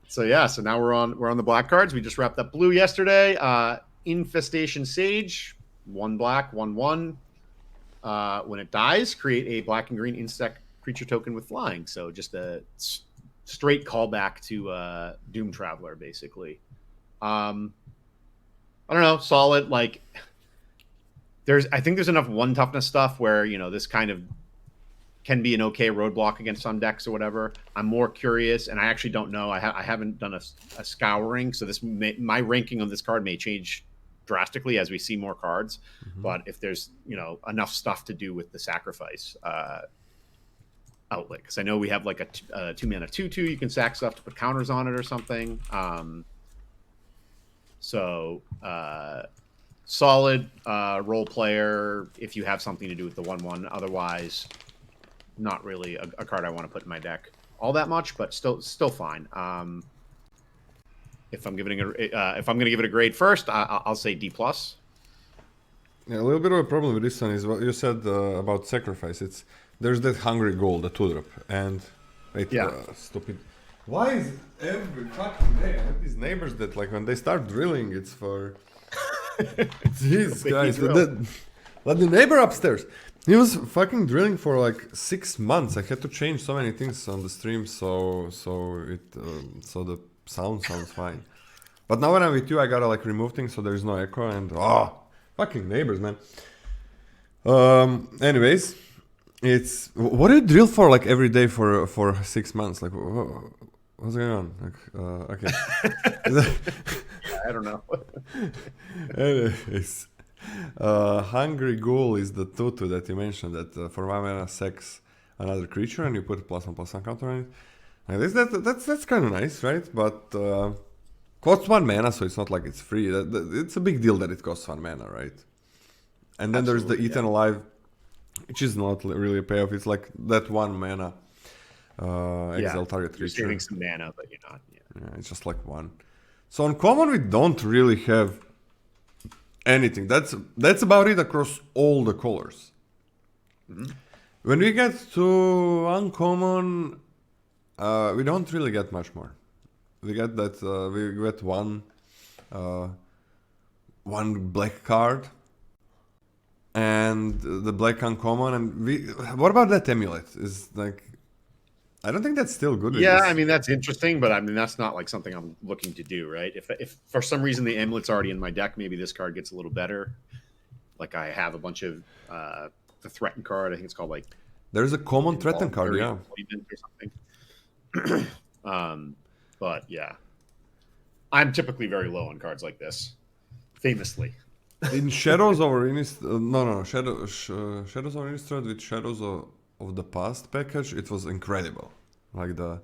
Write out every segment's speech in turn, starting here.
So yeah, so now we're on the black cards. We just wrapped up blue yesterday. Infestation Sage, 1 black, 1/1. When it dies, create a black and green insect creature token with flying. So just a straight callback to Doom Traveler, basically. I don't know, solid. Like, I think there's enough 1 toughness stuff where this kind of can be an okay roadblock against some decks or whatever. I'm more curious, and I actually don't know. I haven't done a scouring, so my ranking on this card may change drastically as we see more cards. Mm-hmm. But if there's enough stuff to do with the sacrifice outlet, because I know we have like a 2-mana 2/2. You can sack stuff to put counters on it or something. Solid role player if you have something to do with the 1/1. Otherwise, not really a card I want to put in my deck all that much, but still fine. If I'm giving if I'm going to give it a grade first, I'll say D+. Yeah, a little bit of a problem with this one is what you said about sacrifice. There's that hungry goal, the 2-drop, and stupid. Why is every fucking day I have these neighbors that like when they start drilling, it's for these guys. Let the neighbor upstairs. He was fucking drilling for like 6 months. I had to change so many things on the stream, so the sound sounds fine. But now when I'm with you, I gotta like remove things so there's no echo and fucking neighbors, man. Anyways, it's what do you drill for like every day for 6 months? Like what's going on? Like, okay. I don't know. Anyways. Hungry Ghoul is the 2/2 that you mentioned that for 1 mana sacks another creature and you put a +1/+1 counter on it. And that's kind of nice, right? But costs 1 mana, so it's not like it's free. It's a big deal that it costs 1 mana, right? And then there's the Eaten Alive, which is not really a payoff. It's like that 1 mana exile target creature. You're saving some mana, but you're not. Yeah, it's just like 1. So on common, we don't really have anything. That's about it across all the colors. Mm-hmm. When we get to uncommon, we don't really get much more. We get that we get one black card and the black uncommon. And what about that amulet? Is like, I don't think that's still good. Yeah, I mean that's interesting, but I mean that's not like something I'm looking to do, right? If for some reason the amulet's already in my deck, maybe this card gets a little better. Like I have a bunch of the threaten card. I think it's called like. There's a common threaten card, yeah. Or something. But yeah, I'm typically very low on cards like this, famously. In Shadows over Shadows over Innistrad with Shadows of the Past package, it was incredible. Like the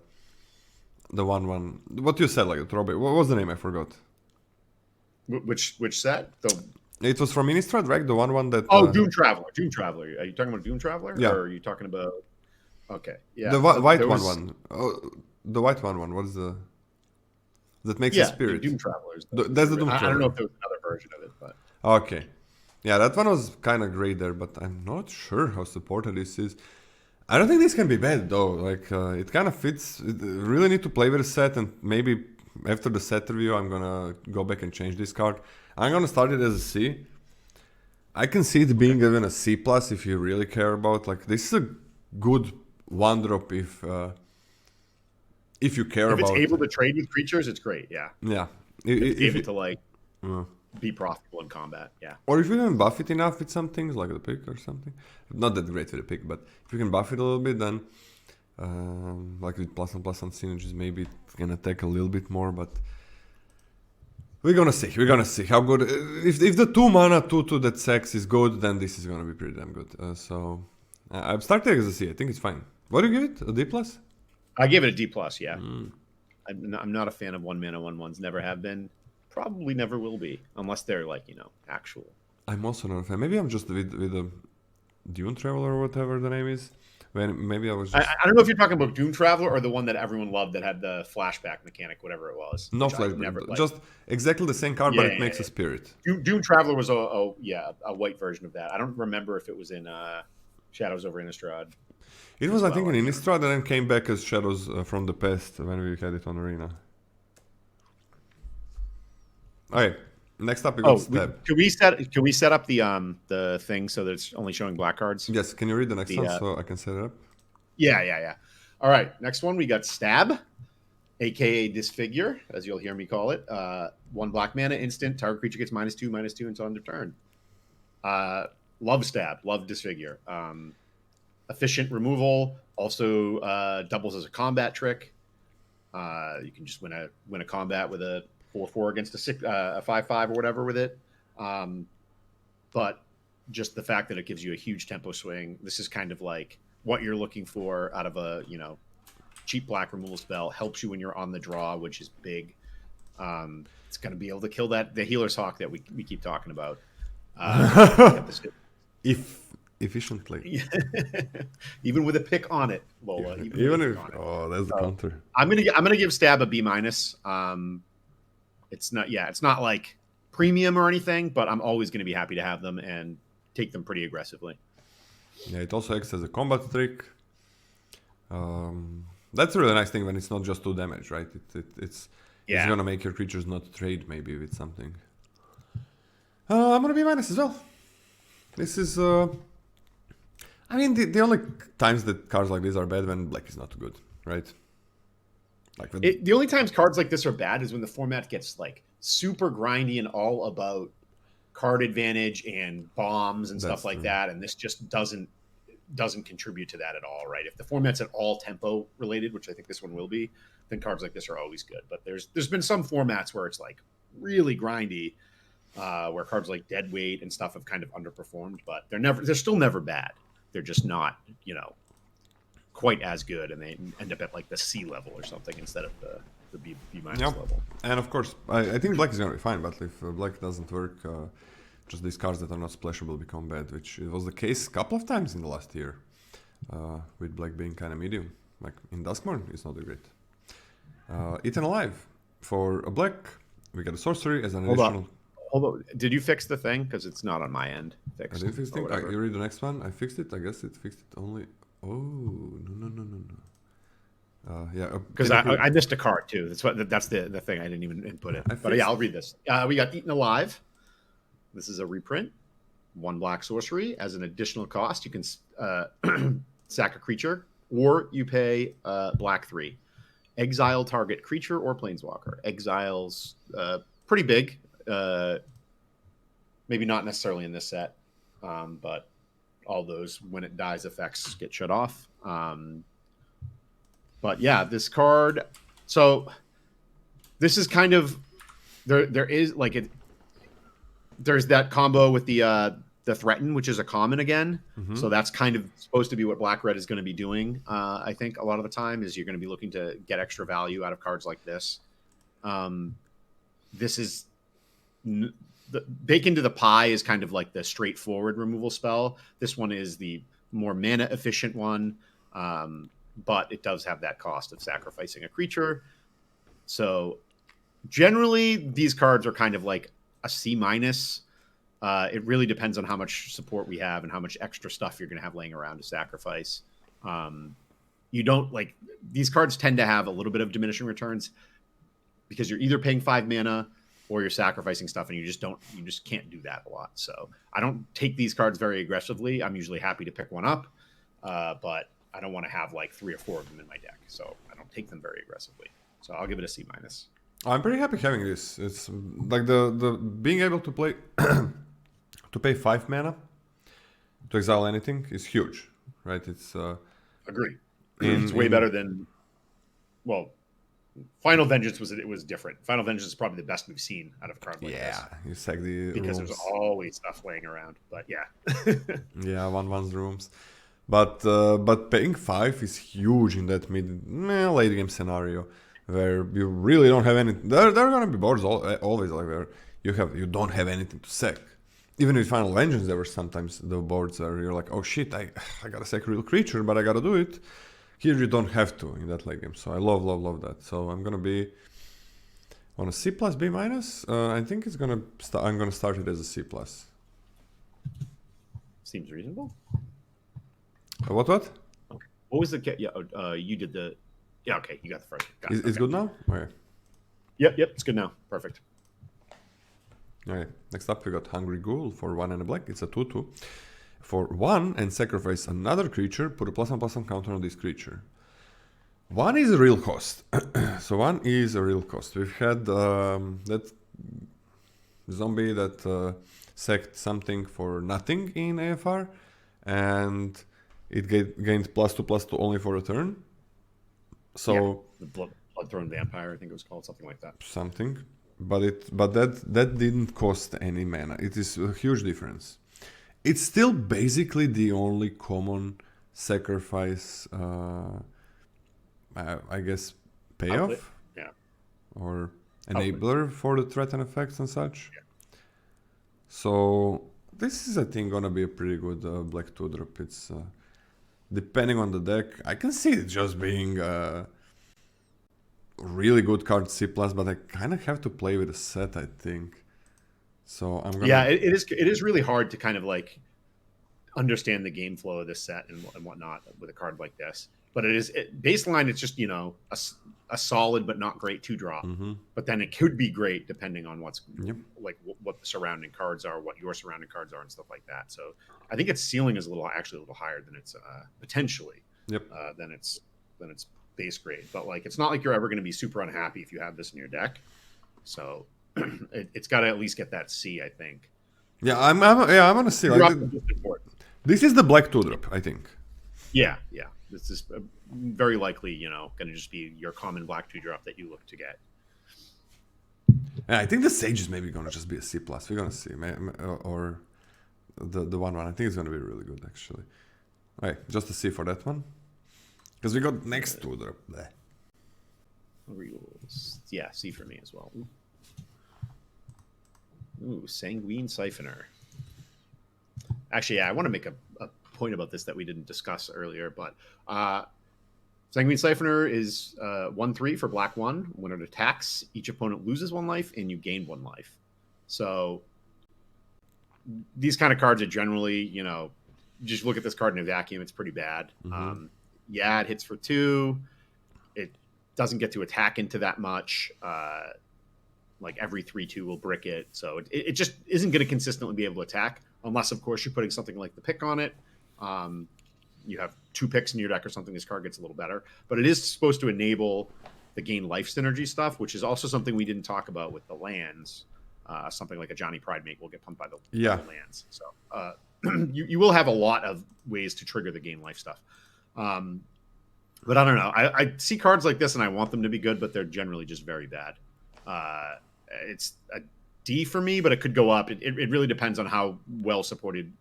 1/1. What you said, like Robbie. What was the name? I forgot. Which set? It was from Innistrad, right? The 1/1 that. Doom Traveler. Doom Traveler. Are you talking about Doom Traveler? Yeah. Or are you talking about? Okay. Yeah. The white 1/1. The white 1/1. What is the? That makes a spirit. Doom Traveler. That's the Doom Traveler. I don't know if there was another version of it, but. Okay. Yeah, that one was kind of great there, but I'm not sure how supported this is. I don't think this can be bad though. Like it kind of fits. Really need to play with the set, and maybe after the set review, I'm gonna go back and change this card. I'm gonna start it as a C. I can see it being even a C+ if you really care about. Like this is a good 1-drop if you care about. If it's able to trade with creatures, it's great. Yeah. Yeah. If able to like. Be profitable in combat, yeah. Or if you can buff it enough with some things, like the pick or something. Not that great with the pick, but if you can buff it a little bit, then like with +1/+1 synergies, maybe it's gonna take a little bit more, but we're gonna see. We're gonna see how good. If the 2 mana 2/2 that sacks is good, then this is gonna be pretty damn good. So I'm starting as a C. I think it's fine. What do you give it? A D+? I give it a D+. Yeah. I'm not a fan of 1 mana 1/1s. Never have been. Probably never will be, unless they're like, actual. I'm also not a fan. Maybe I'm just with the Dune Traveler or whatever the name is. Maybe I was just... I don't know if you're talking about Doom Traveler or the one that everyone loved that had the flashback mechanic, whatever it was. No flashback, just exactly the same card, but it makes a spirit. Doom Traveler was a white version of that. I don't remember if it was in Shadows over Innistrad. It was, I think, in Innistrad, and then came back as Shadows from the Past when we had it on Arena. Okay, next up we Oh, got Stab. could we set up the thing so that it's only showing black cards? Yes, can you read the next The one so I can set it up? yeah. All right, next one we got Stab, aka Disfigure, as you'll hear me call it. 1 black mana instant. Target creature gets -2/-2 until end of turn. Love Stab, love Disfigure. Efficient removal, also doubles as a combat trick. You can just win a combat with a 4/4 against a 5/5 or whatever with it. But just the fact that it gives you a huge tempo swing, this is kind of like what you're looking for out of a cheap black removal spell. Helps you when you're on the draw, which is big. It's going to be able to kill the Healer's Hawk that we keep talking about. Efficiently. Even with a pick on it, Lola. Even if that's the counter. I'm gonna give Stab a B-. It's not like premium or anything, but I'm always gonna be happy to have them and take them pretty aggressively. Yeah, it also acts as a combat trick. That's a really nice thing when it's not just 2 damage, right? It's gonna make your creatures not trade maybe with something. I'm gonna be minus as well. This is I mean, the only times that cards like this are bad when black is not too good, right? Like the only times cards like this are bad is when the format gets like super grindy and all about card advantage and bombs and stuff like that, and this just doesn't contribute to that at all, right? If the format's at all tempo related, which I think this one will be, then cards like this are always good. But there's been some formats where it's like really grindy, where cards like Deadweight and stuff have kind of underperformed, but they're still never bad. They're just not, quite as good, and they end up at like the C level or something instead of the B- level. And of course, I think black is going to be fine, but if black doesn't work, just these cards that are not splashable become bad, which was the case a couple of times in the last year, with black being kind of medium. Like in Duskmourn, it's not that great. Eaten Alive. For a black, we get a sorcery as an additional... Hold on. Did you fix the thing? Because it's not on my end. Fixed. I didn't fix the thing. You read the next one. I fixed it. I guess it fixed it only. Oh no. Yeah. Because I missed a card too. That's the thing I didn't even input it. But yeah, I'll read this. We got Eaten Alive. This is a reprint. 1 black sorcery as an additional cost. You can sack a creature, or you pay black 3. Exile target creature or planeswalker. Exile's pretty big. Maybe not necessarily in this set, but all those when it dies effects get shut off. But yeah, this card. So this is kind of there is like it. There's that combo with the threaten, which is a common again. Mm-hmm. So that's kind of supposed to be what black red is going to be doing. I think a lot of the time is you're going to be looking to get extra value out of cards like this. This is the bake into the pie is kind of like the straightforward removal spell. This one is the more mana efficient one, but it does have that cost of sacrificing a creature. So generally, these cards are kind of like a C-. It really depends on how much support we have and how much extra stuff you're going to have laying around to sacrifice. You don't like these cards tend to have a little bit of diminishing returns because you're either paying 5 mana or you're sacrificing stuff, and you just can't do that a lot. So I don't take these cards very aggressively. I'm usually happy to pick one up, but I don't want to have like 3 or 4 of them in my deck. So I don't take them very aggressively. So I'll give it a C-. I'm pretty happy having this. It's like the being able to play to pay 5 mana to exile anything is huge, right? It's agree. It's way better than Final Vengeance was different. Final Vengeance is probably the best we've seen out of a card like this. Yeah, you sack the because rooms. There's always stuff laying around. But yeah. Yeah, 1/1's rooms. But paying 5 is huge in that late game scenario where you really don't have any. There are gonna be boards always like where you don't have anything to sack. Even with Final Vengeance, there were sometimes the boards where you're like, oh shit, I gotta sack a real creature, but I gotta do it. Here you don't have to in that late game, so I love that. So I'm gonna be on a C+, B-. I think it's gonna. I'm gonna start it as a C+. Seems reasonable. What? Okay. What was the yeah? You did the. Yeah. Okay. You got the first. It's good now. Okay. Yep. It's good now. Perfect. Alright, next up we got Hungry Ghoul for 1 and a black. It's a 2/2. For 1 and sacrifice another creature, put a +1/+1 counter on this creature. 1 is a real cost. So 1 is a real cost. We've had that zombie that sacked something for nothing in AFR, and it gained +2/+2 only for a turn. So yeah, the Bloodthorn Vampire, I think it was called, something like that. Something, but that didn't cost any mana. It is a huge difference. It's still basically the only common sacrifice, I guess, payoff. Outlet. Yeah. Or enabler for the threat and effects and such. Yeah. So this is, I think, gonna be a pretty good black 2-drop. It's depending on the deck. I can see it just being really good card C+, but I kind of have to play with a set, I think. So I'm gonna... Yeah, it is really hard to kind of like understand the game flow of this set and whatnot with a card like this. But baseline, it's just, you know, a solid but not great 2-drop. Mm-hmm. But then it could be great depending on what's Yep. like what the surrounding cards are, what your surrounding cards are, and stuff like that. So I think its ceiling is actually a little higher than its potentially. Yep. Than its base grade. But like, it's not like you're ever going to be super unhappy if you have this in your deck. So it's got to at least get that C, I think. Yeah, I'm gonna see. Like, this is the black 2-drop, I think. Yeah. This is very likely, you know, going to just be your common black 2-drop that you look to get. Yeah, I think the Sage is maybe gonna just be a C+. We're gonna see, or the 1/1. I think it's gonna be really good, actually. All right, just a C for that one, because we got next 2-drop. Yeah, C for me as well. Ooh, Sanguine Siphoner. Actually, yeah, I want to make a point about this that we didn't discuss earlier, but Sanguine Siphoner is 1/3 for black 1. When it attacks, each opponent loses 1 life and you gain 1 life. So these kind of cards are generally, you know, just look at this card in a vacuum, it's pretty bad. Mm-hmm. Yeah, it hits for 2. It doesn't get to attack into that much. Like every 3/2 will brick it. So it just isn't going to consistently be able to attack, unless, of course, you're putting something like the pick on it. You have 2 picks in your deck or something, this card gets a little better. But it is supposed to enable the gain life synergy stuff, which is also something we didn't talk about with the lands. Something like a Johnny Pridemate will get pumped by the lands. So you will have a lot of ways to trigger the gain life stuff. But I don't know. I see cards like this and I want them to be good, but they're generally just very bad. It's a D for me, but it could go up. It really depends on how well supported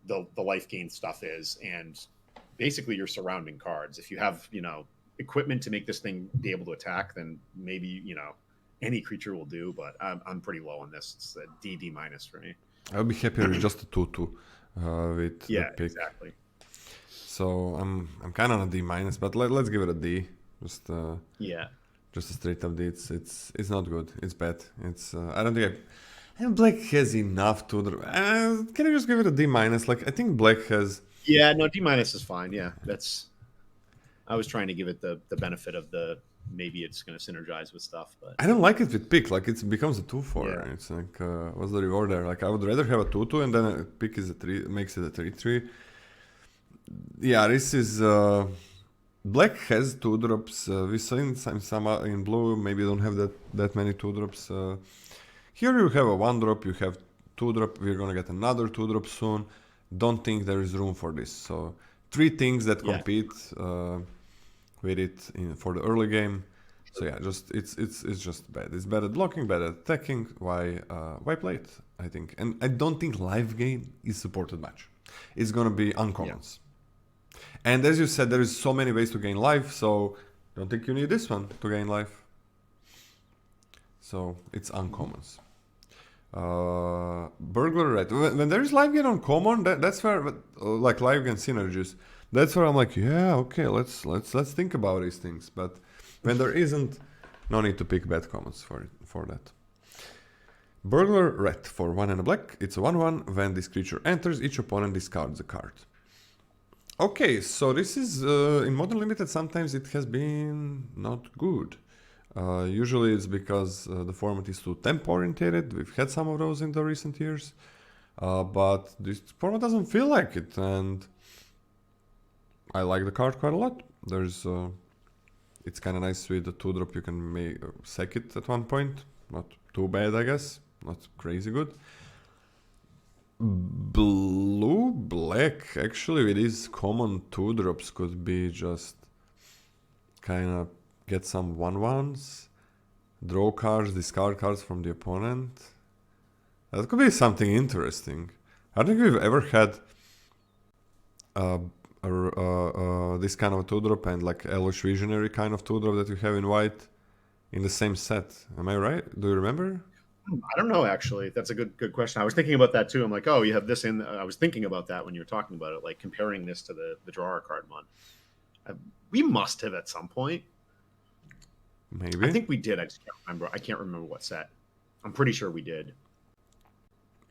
the life gain stuff is, and basically your surrounding cards. If you have, you know, equipment to make this thing be able to attack, then maybe, you know, any creature will do. But I'm pretty low on this. It's a D minus for me. I'll be happier with just a 2/2 with the pick. Exactly. So I'm kind of on a D minus, but let's give it a D. Just a straight up D. It's not good. It's bad. It's I don't think and black has enough to. Can I just give it a D minus? Like, I think black has. Yeah, no, D minus is fine. Yeah, I was trying to give it the benefit of maybe it's going to synergize with stuff, but I don't like it with pick. Like, it becomes a 2/4. Yeah. It's like what's the reward there? Like, I would rather have a 2/2 and then a pick is a 3, makes it a 3/3. Yeah, this is. Black has 2-drops. We've seen some in blue. Maybe don't have that many 2-drops. Here you have a 1-drop. You have 2-drop. We're gonna get another 2-drop soon. Don't think there is room for this. So 3 things that compete with it for the early game. So yeah, it's just bad. It's bad at blocking, bad at attacking. Why play it? I think, and I don't think live gain is supported much. It's gonna be uncommons. Yeah. And as you said, there is so many ways to gain life, so don't think you need this one to gain life. So it's uncommons. Burglar Red. When there is live gain on common, that's where, like live gain synergies, that's where I'm like, yeah, okay, let's think about these things. But when there isn't, no need to pick bad commons for that. Burglar Red for 1 and a black. It's a 1/1. When this creature enters, each opponent discards a card. Okay, so this is in Modern Limited. Sometimes it has been not good. Usually it's because the format is too temp orientated. We've had some of those in the recent years, but this format doesn't feel like it, and I like the card quite a lot. There's it's kind of nice with the 2-drop. You can sack it at one point. Not too bad, I guess. Not crazy good. Blue black actually with these common 2-drops could be just kind of get some 1/1s, draw cards, discard cards from the opponent. That could be something interesting. I don't think we've ever had this kind of 2-drop and like Elvish Visionary kind of 2-drop that you have in white in the same set. Am I right? Do you remember? I don't know, actually. That's a good question. I was thinking about that too. I'm like, oh, you have this in. I was thinking about that when you were talking about it, like comparing this to the drawer card one. We must have at some point. Maybe. I think we did. I just can't remember. I can't remember what set. I'm pretty sure we did.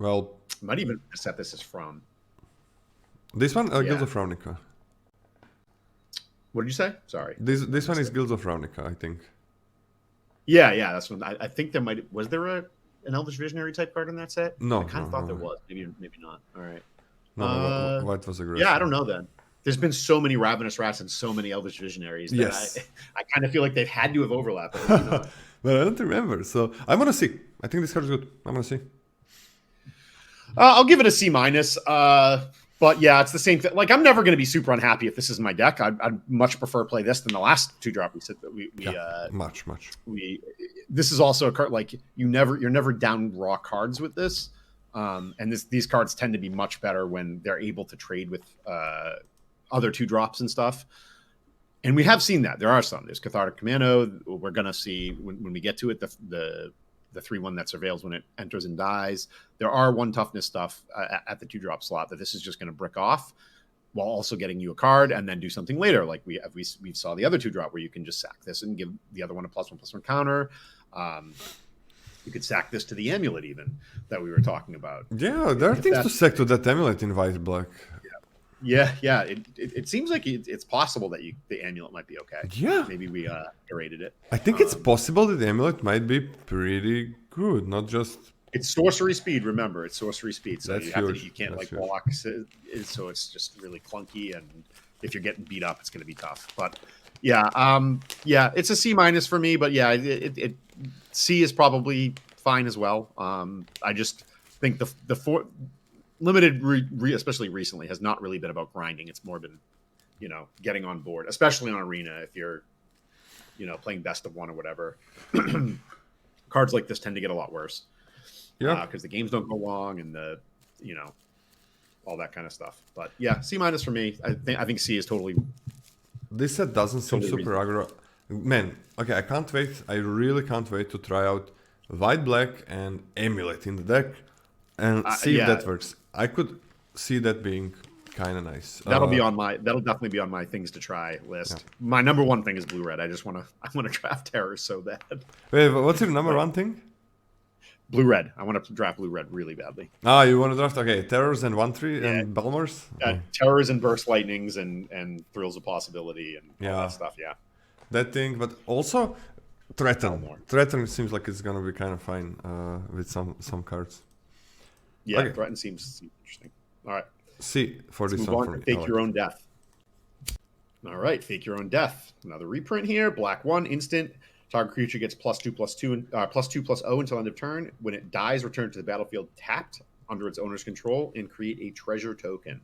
Well, might even set this is from. This one, Guilds of Ravnica. What did you say? Sorry. This one is Guilds of Ravnica, I think. Yeah, that's one. I think there might. Was there an Elvish Visionary type card in that set? No. I kind of thought there was. Maybe not. All right. No, white was aggressive. Yeah, I don't know then. There's been so many Ravenous Rats and so many Elvish Visionaries that I kind of feel like they've had to have overlapped. But I don't remember. So I'm going to see. I think this card is good. I'm going to see. I'll give it a C-. But yeah, it's the same thing. Like, I'm never going to be super unhappy if this is my deck. I'd much prefer play this than the last 2-drop we said that much. This is also a card like you're never down raw cards with this. And these cards tend to be much better when they're able to trade with other 2-drops and stuff. And we have seen that. There are some. There's Cathartic Commando. We're going to see when we get to it, the 3/1 that surveils when it enters and dies. There are 1 toughness stuff at the 2-drop slot that this is just going to brick off while also getting you a card and then do something later. Like we saw the other 2-drop where you can just sack this and give the other one a +1/+1 counter. You could sack this to the amulet even that we were talking about. Yeah, there are things to sack to that amulet in white black. Yeah. It seems like it's possible that the amulet might be okay. Yeah. Maybe we iterated it. I think it's possible that the amulet might be pretty good, not just... It's sorcery speed, remember. It's sorcery speed. So you can't That's block. So it's just really clunky. And if you're getting beat up, it's going to be tough. But yeah, it's a C- for me. But yeah, C is probably fine as well. I just think the limited, especially recently, has not really been about grinding. It's more been, getting on board, especially on Arena. If you're, playing best of 1 or whatever, cards like this tend to get a lot worse. Yeah, because the games don't go long and all that kind of stuff. But yeah, C- for me. I think C is totally. This set doesn't seem super aggro. Man, okay, I can't wait. I really can't wait to try out white black and amulet in the deck and see if that works. I could see that being kind of nice. That'll definitely be on my things to try list. Yeah. My number 1 thing is blue red. I want to draft terrors so bad. Wait, what's your number 1 thing? Blue red. I want to draft blue red really badly. You want to draft terrors and 1/3 and Balmors? Terrors and burst lightnings and thrills of possibility and all that stuff. Yeah. That thing, but also threaten. Threaten seems like it's gonna be kind of fine with some cards. Yeah, okay. Threaten seems interesting. All right. See for Let's this move one. On to Fake Your Own Death. All right, Fake Your Own Death. Another reprint here. Black 1 instant. Target creature gets +2/+2 +2/+0 until end of turn. When it dies, return to the battlefield tapped under its owner's control and create a treasure token.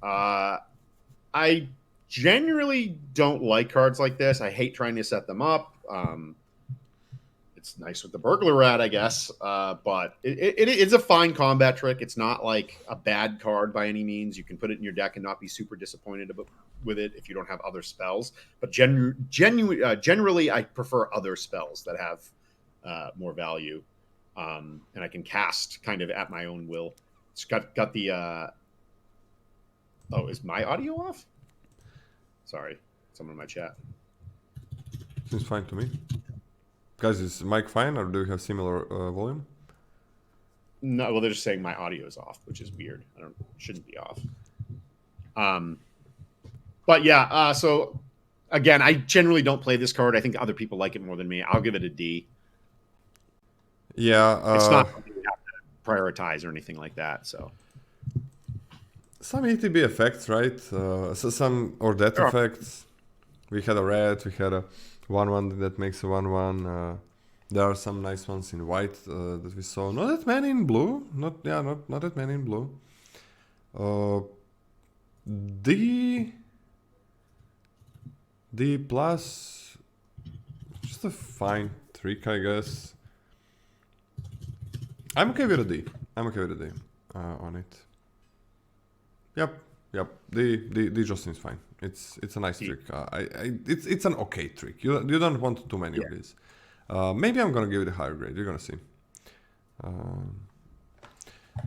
I generally don't like cards like this. I hate trying to set them up. It's nice with the Burglar Rat, I guess, but it's a fine combat trick. It's not like a bad card by any means. You can put it in your deck and not be super disappointed with it if you don't have other spells. But generally, I prefer other spells that have more value, and I can cast kind of at my own will. It's got the. Is my audio off? Sorry, someone in my chat. Seems fine to me. Guys, is mic fine, or do you have similar volume? No, well, they're just saying my audio is off, which is weird. Shouldn't be off. But yeah, so again, I generally don't play this card. I think other people like it more than me. I'll give it a D. Yeah, It's not something we have to prioritize or anything like that. So some ETB effects, right? So some or death effects. We had a red. We had a 1/1 that makes a 1/1. There are some nice ones in white that we saw. Not that many in blue. Not that many in blue. D plus, just a fine trick, I guess. I'm okay with a D. I'm okay with a D on it. Yep. D just seems fine. It's a nice trick. It's an okay trick. You don't want too many of these. Maybe I'm gonna give it a higher grade. You're gonna see.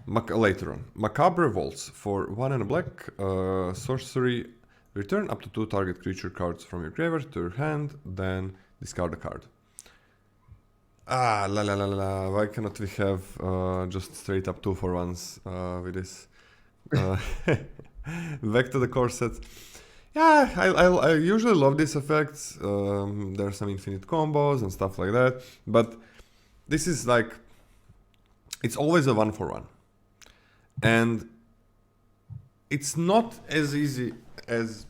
Later on, Macabre Volts for 1 and a black sorcery. Return up to 2 target creature cards from your graveyard to your hand, then discard a card. Why cannot we have just straight up 2-for-1s with this? Back to the core set. Yeah, I usually love these effects. There are some infinite combos and stuff like that, but this is like, it's always a 1-for-1, and it's not as easy as,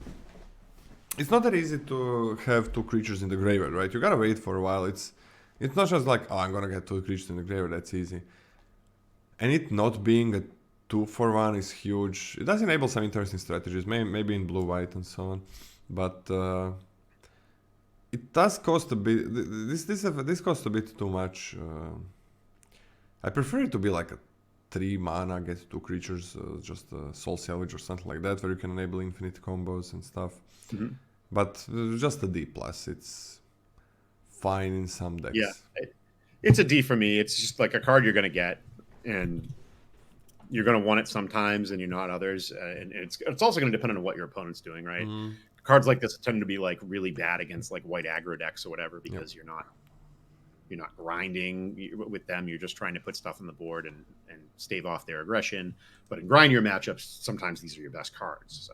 it's not that easy to have 2 creatures in the graveyard, right? You gotta wait for a while. It's not just like, oh, I'm gonna get 2 creatures in the graveyard, that's easy. And it not being a 2-for-1 is huge. It does enable some interesting strategies, maybe in blue-white and so on, but it does cost a bit. This costs a bit too much. I prefer it to be like a 3 mana, get 2 creatures, just a Soul Salvage or something like that, where you can enable infinite combos and stuff. Mm-hmm. But just a D+. It's fine in some decks. Yeah, it's a D for me. It's just like a card you're going to get, and you're going to want it sometimes and you're not others. And it's also going to depend on what your opponent's doing, right? Mm. Cards like this tend to be like really bad against like white aggro decks or whatever, because you're not grinding with them. You're just trying to put stuff on the board and stave off their aggression. But in grind your matchups, sometimes these are your best cards. So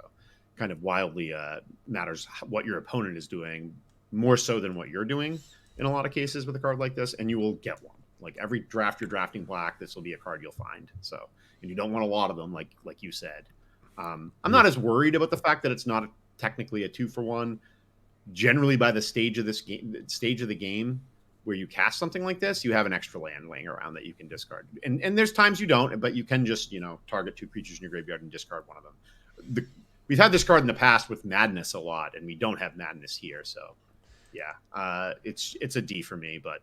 kind of wildly matters what your opponent is doing, more so than what you're doing in a lot of cases with a card like this. And you will get one. Like every draft you're drafting black, this will be a card you'll find. So, and you don't want a lot of them, like you said. I'm not as worried about the fact that it's not technically a 2-for-1. Generally, by the stage of the game where you cast something like this, you have an extra land laying around that you can discard. And there's times you don't, but you can just target 2 creatures in your graveyard and discard one of them. We've had this card in the past with Madness a lot, and we don't have Madness here. So, yeah, it's a D for me, but.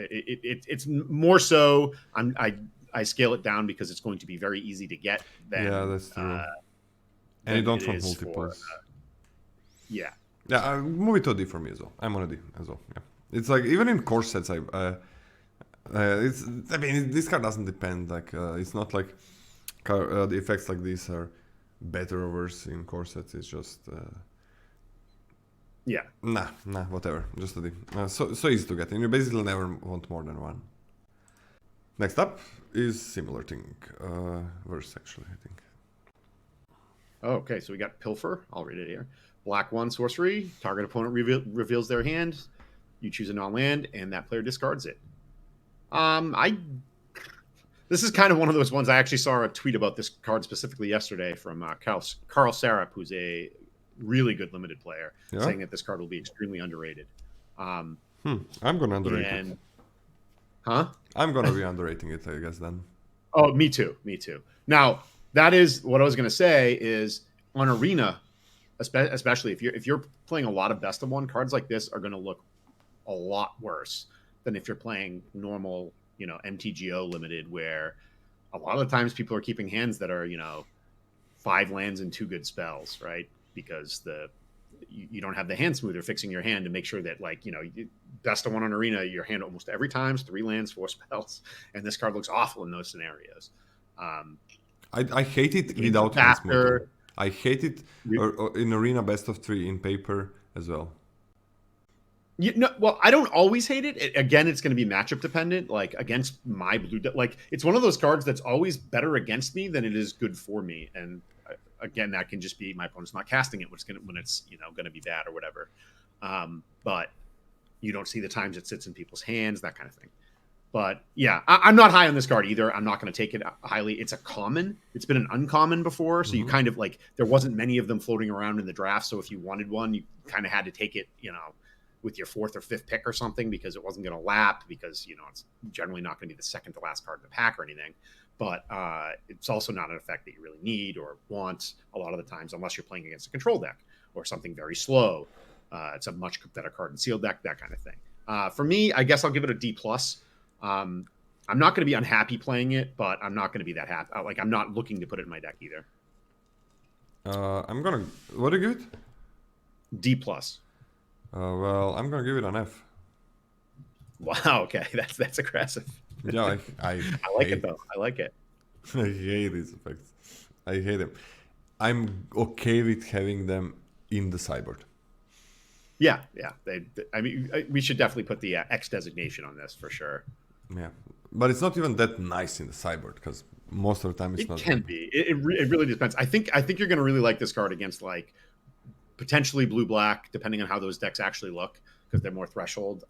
It's more so I scale it down because it's going to be very easy to get. Yeah, that's true. And you don't want multiples. Yeah. Move it to a D for me as well. I'm on a D as well. Yeah, it's like even in core sets, this card doesn't depend. Like it's not like the effects like these are better or worse in core sets. It's just. Yeah. Nah, whatever. Just a D. So easy to get, and you basically never want more than one. Next up is similar thing. Worse, actually, I think. Okay, so we got Pilfer. I'll read it here. Black 1 sorcery. Target opponent reveals their hand. You choose a non-land, and that player discards it. This is kind of one of those ones. I actually saw a tweet about this card specifically yesterday from Carl Sarup, who's a really good limited player, saying that this card will be extremely underrated. I'm gonna underrate it. I'm gonna be underrating it, I guess, then. Oh, me too. Now, that is what I was gonna say is on Arena, especially if you're playing a lot of best of one, cards like this are gonna look a lot worse than if you're playing normal, MTGO limited, where a lot of the times people are keeping hands that are, 5 lands and 2 good spells, right? Because you don't have the hand smoother fixing your hand to make sure that best of one on Arena, your hand almost every time is 3 lands, 4 spells, and this card looks awful in those scenarios. I hate it without hand smoother. I hate it in Arena best of 3 in paper as well. Well, I don't always hate it. Again, it's going to be matchup dependent. Like against my blue, it's one of those cards that's always better against me than it is good for me. And again, that can just be my opponent's not casting it when it's going to be bad or whatever. But you don't see the times it sits in people's hands, that kind of thing. But yeah, I'm not high on this card either. I'm not going to take it highly. It's a common. It's been an uncommon before, so you kind of like there wasn't many of them floating around in the draft. So if you wanted one, you kind of had to take it, with your 4th or 5th pick or something, because it wasn't going to lap, because it's generally not going to be the second to last card in the pack or anything. But it's also not an effect that you really need or want a lot of the times, unless you're playing against a control deck or something very slow. It's a much better card in sealed deck, that kind of thing. For me, I guess I'll give it a D+. I'm not going to be unhappy playing it, but I'm not going to be that happy. Like, I'm not looking to put it in my deck either. What do you give it? D+. Well, I'm gonna give it an F. Wow. Okay, that's aggressive. Yeah, I like it though. I like it. I hate these effects. I hate them. I'm okay with having them in the sideboard. Yeah. I mean, we should definitely put the X designation on this for sure. Yeah, but it's not even that nice in the sideboard, because most of the time it's not. It can be. It really depends. I think you're going to really like this card against like potentially blue-black, depending on how those decks actually look, because they're more threshold.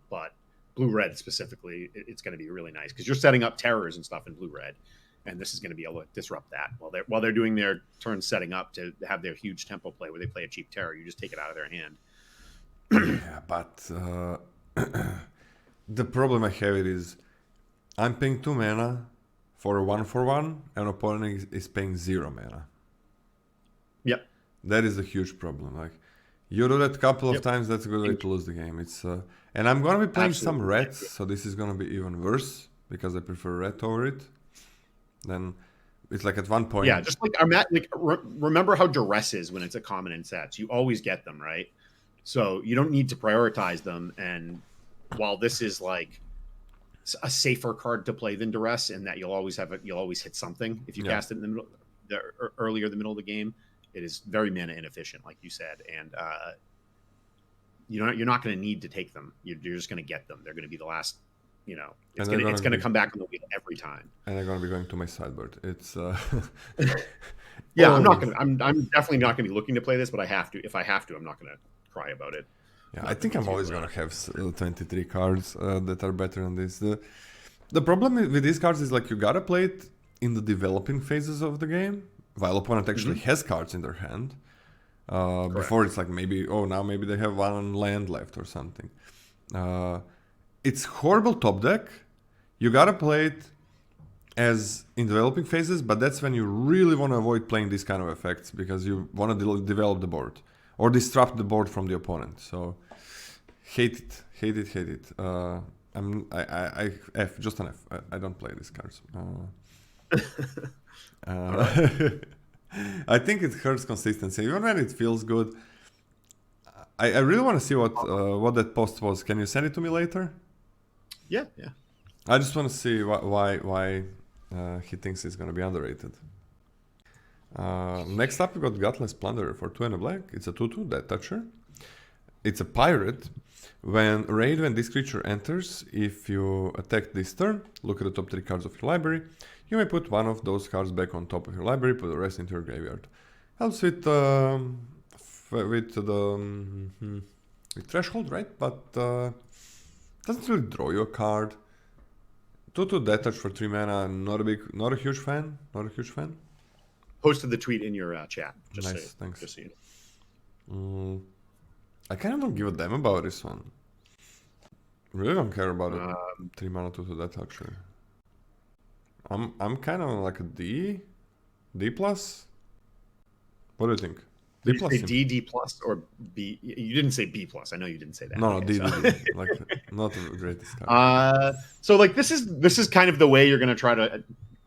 But blue-red specifically, it's going to be really nice because you're setting up terrors and stuff in blue-red, and this is going to be able to disrupt that while they're doing their turn setting up to have their huge tempo play where they play a cheap terror. You just take it out of their hand. Yeah, but the problem I have is I'm paying 2 mana for a 1/1, and opponent is paying 0 mana. Yep. That is a huge problem. Like, you do that a couple of times, that's a good way to lose the game. It's and I'm gonna be playing some red, so this is gonna be even worse because I prefer red over it. Then it's like at one point. Yeah, just like remember how duress is when it's a common in sets. You always get them, right? So you don't need to prioritize them. And while this is like a safer card to play than duress, in that you'll always hit something if you cast it in the middle, earlier in the middle of the game. It is very mana inefficient, like you said, and you're not going to need to take them. You're just going to get them. They're going to be the last. It's going to come back on the wheel every time. And they're going to be going to my sideboard. It's yeah. I'm definitely not going to be looking to play this, but I have to. If I have to, I'm not going to cry about it. Yeah, I think I'm always going to have 23 cards that are better than this. The problem with these cards is like you got to play it in the developing phases of the game, while opponent actually has cards in their hand. Before it's like now maybe they have 1 land left or something. It's horrible top deck. You gotta play it as in developing phases, but that's when you really want to avoid playing these kind of effects, because you want to develop the board or disrupt the board from the opponent. So hate it. I F, just an F. I don't play these cards. I think it hurts consistency, even when it feels good. I really want to see what that post was. Can you send it to me later? Yeah. I just want to see why he thinks it's going to be underrated. Next up, we got Gutless Plunderer for 2 and a black. It's a 2/2 Death Toucher. It's a pirate. When this creature enters, if you attack this turn, look at the top 3 cards of your library. You may put one of those cards back on top of your library, put the rest into your graveyard. Helps with threshold, right? But doesn't really draw you a card. 2/2 Death Touch for 3 mana. Not a huge fan. Posted the tweet in your chat. Nice, thanks. Just so you know. I kind of don't give a damn about this one. Really don't care about it. 3 mana 2/2 Death Toucher. I'm kind of like a D plus. What do you think? Did you say D plus or B? You didn't say B plus. I know you didn't say that. No, okay, D. Like, not the greatest card. So like this is kind of the way you're going to try to.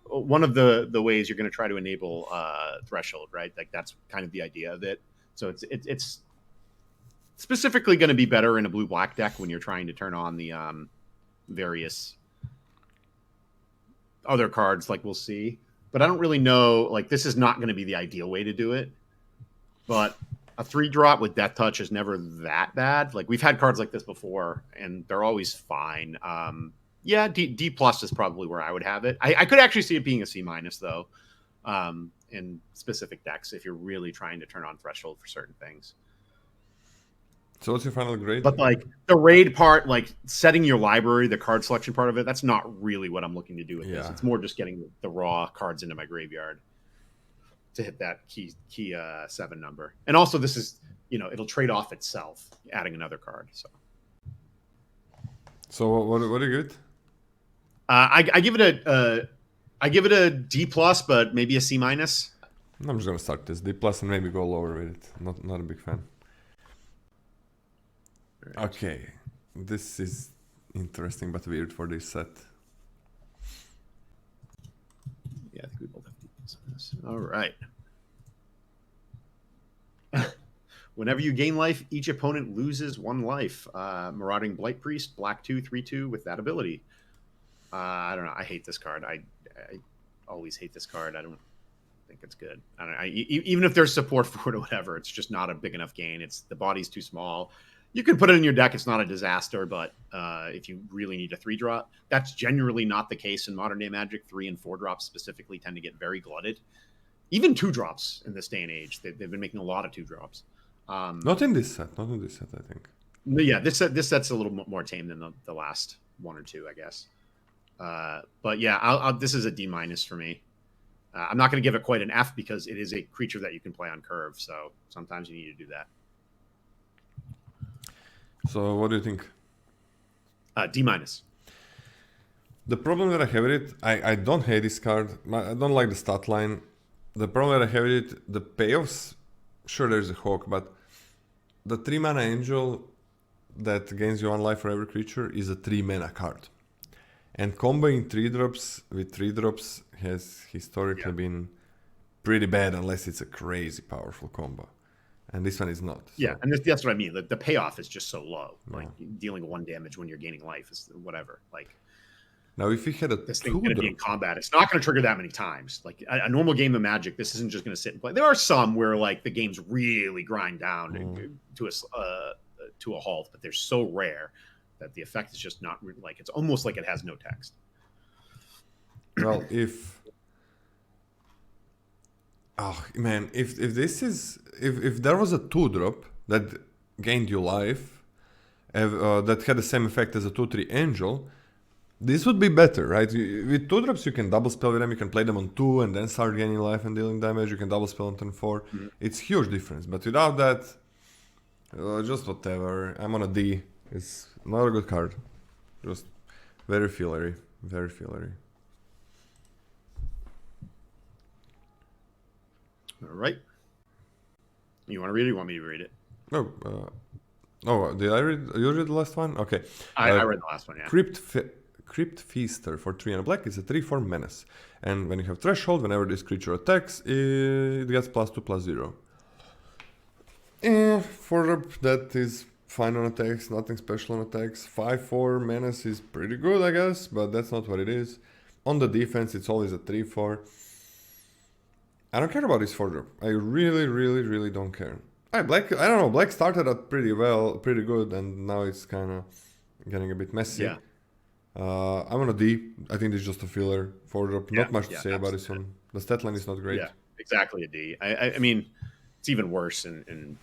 One of the ways you're going to try to enable threshold, right? Like that's kind of the idea of it. So it's specifically going to be better in a blue-black deck when you're trying to turn on the various other cards, like we'll see. But I don't really know. Like this is not going to be the ideal way to do it. But a 3-drop with Death Touch is never that bad. Like we've had cards like this before, and they're always fine. Yeah, D plus is probably where I would have it. I could actually see it being a C minus though, in specific decks if you're really trying to turn on Threshold for certain things. So what's your final grade? But like the raid part, like setting your library, the card selection part of it, that's not really what I'm looking to do with this. It's more just getting the raw cards into my graveyard to hit that key 7 number. And also this is, it'll trade off itself, adding another card. So what do you get? I give it a D plus, but maybe a C minus. I'm just gonna start this D plus and maybe go lower with it. Not a big fan. Right. Okay, this is interesting but weird for this set. Yeah, I think we both have D plus on this. All right. Whenever you gain life, each opponent loses 1 life. Marauding Blight Priest, black 2/3/2 with that ability. I don't know. I hate this card. I always hate this card. I don't think it's good. I don't know. Even if there's support for it or whatever, it's just not a big enough gain. The body's too small. You can put it in your deck. It's not a disaster, but if you really need a 3-drop, that's generally not the case in modern day Magic. 3 and 4 drops specifically tend to get very glutted. Even 2 drops in this day and age. They've been making a lot of 2 drops. Not in this set. Not in this set, I think. Yeah, this set's a little more tame than the last 1 or 2, I guess. But yeah, this is a D minus for me. I'm not going to give it quite an F because it is a creature that you can play on curve. So sometimes you need to do that. So what do you think? D minus. The problem that I have with it, I don't hate this card. I don't like the stat line. The problem that I have with it, the payoffs, sure there's a Hawk, but the 3 mana angel that gains you 1 life for every creature is a 3 mana card. And comboing 3 drops with 3 drops has historically been pretty bad unless it's a crazy powerful combo. And this one is not. So. Yeah, and that's what I mean. The payoff is just so low. Like dealing 1 damage when you're gaining life is whatever. Like now, if we had this thing's going to be in combat, it's not going to trigger that many times. Like a normal game of Magic, this isn't just going to sit and play. There are some where like the games really grind down to a halt, but they're so rare that the effect is just not like it's almost like it has no text. Well, if there was a 2-drop that gained you life, that had the same effect as a 2/3 angel, this would be better, right? With 2-drops, you can double spell with them. You can play them on 2 and then start gaining life and dealing damage. You can double spell on turn 4. Mm-hmm. It's huge difference. But without that, just whatever. I'm on a D. It's not a good card. Just very fillery. Very fillery. All right. You want to read it or you want me to read it? Did I read? You read the last one? Okay. I read the last one, yeah. Crypt Feaster for 3 and a black is a 3/4 menace. And when you have Threshold, whenever this creature attacks, it gets +2/+0. For that is fine on attacks, nothing special on attacks. 5/4 menace is pretty good, I guess, but that's not what it is. On the defense, it's always a 3/4. I don't care about this 4-drop. I really, really, really don't care. Black, I don't know, black started out pretty good, and now it's kind of getting a bit messy. Yeah. I'm on a D. I think it's just a filler 4-drop. Not much to say about this one. The stat line is not great. Yeah, exactly a D. I mean, it's even worse in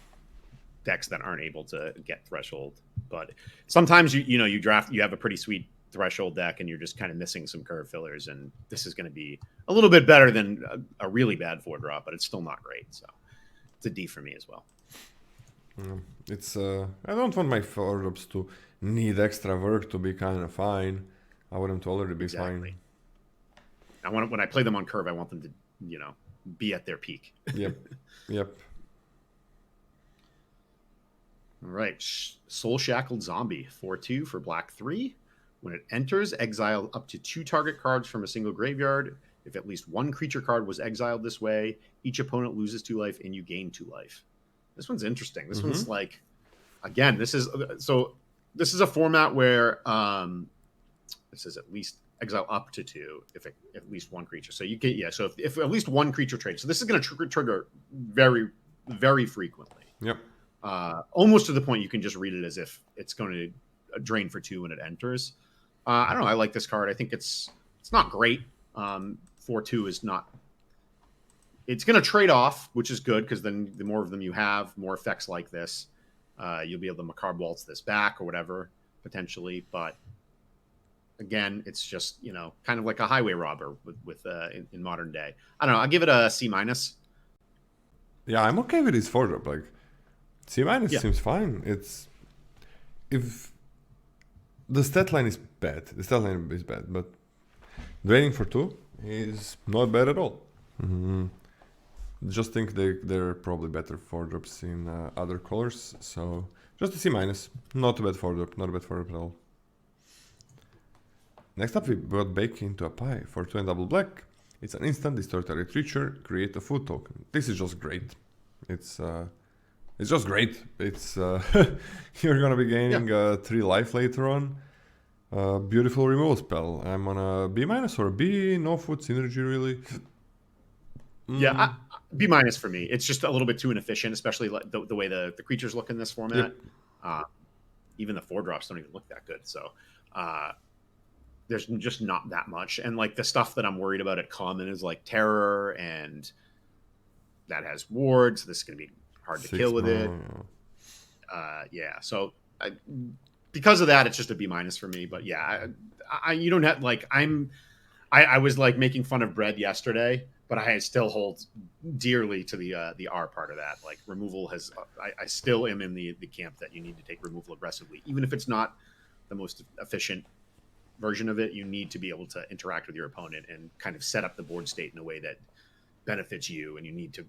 decks that aren't able to get Threshold. But sometimes you draft, you have a pretty sweet Threshold deck and you're just kind of missing some curve fillers, and this is going to be a little bit better than a really bad 4-drop, but it's still not great. So it's a D for me as well. It's I don't want my 4-drops to need extra work to be kind of fine. I want them to already be fine. When I play them on curve, I want them to, be at their peak. Yep. All right. Soul Shackled Zombie, 4/2 for black 3. When it enters, exile up to 2 target cards from a single graveyard. If at least 1 creature card was exiled this way, each opponent loses 2 life and you gain 2 life. This one's interesting. This one's like, again, this is a format where this is at least exile up to 2 if at least 1 creature. So you get so if at least 1 creature trades. So this is going to trigger very, very frequently. Yep. Almost to the point you can just read it as if it's going to drain for 2 when it enters. I don't know. I like this card. I think it's not great. 4/2 is not. it's going to trade off, which is good because then the more of them you have, more effects like this, you'll be able to Macabre Waltz this back or whatever potentially. But again, it's just kind of like a highway robber with in modern day. I don't know. I'll give it a C-. Yeah, I'm okay with his 4-drop. Like C- seems fine. It's if the stat line is bad. But draining for 2 is not bad at all. Mm-hmm. Just think they're probably better 4-drops in other colors. So just a C-. Not a bad 4-drop. Not a bad 4-drop at all. Next up, we brought Bake into a pie for 2 and double black. It's an instant, destroy target creature, create a food token. This is just great. It's just great. It's you're gonna be gaining 3 life later on. Beautiful removal spell. I'm on a B- or a B. No food synergy really. Yeah, B- for me. It's just a little bit too inefficient, especially the way the creatures look in this format. Yep. Even the 4-drops don't even look that good. So there's just not that much. And like the stuff that I'm worried about at common is like Terror, and that has wards. This is going to be hard to kill with it. So because of that, it's just a B- for me. But yeah, you don't have like I was like making fun of Bread yesterday, but I still hold dearly to the R part of that. Like removal has, I still am in the camp that you need to take removal aggressively, even if it's not the most efficient version of it. You need to be able to interact with your opponent and kind of set up the board state in a way that benefits you, and you need to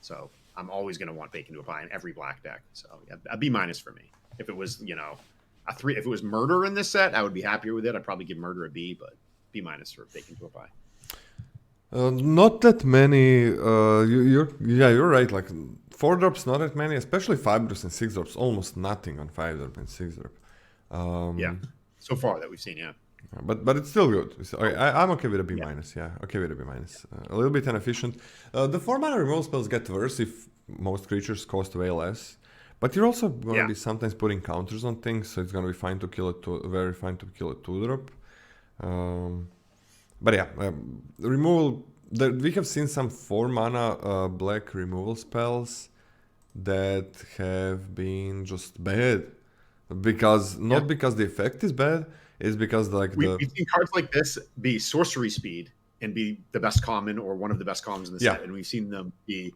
so I'm always going to want Bake into a Pie in every black deck. So yeah, a B- for me. If it was a 3, if it was Murder in this set, I would be happier with it. I'd probably give Murder a B, but B- for Bake into a Pie. Not that many. You're right. Like 4-drops, not that many, especially 5-drops and 6-drops. Almost nothing on 5-drop and 6-drop. So far that we've seen, but it's still good. I'm okay with a B-. Okay with a B-. A little bit inefficient. The 4-mana removal spells get worse if most creatures cost way less. But you're also going to be sometimes putting counters on things, so it's going to be fine to kill it. Very fine to kill a 2-drop. But yeah, removal. We have seen some 4-mana black removal spells that have been just bad. Because because the effect is bad, it's because we've seen cards like this be sorcery speed and be the best common or one of the best commons in the set, and we've seen them be,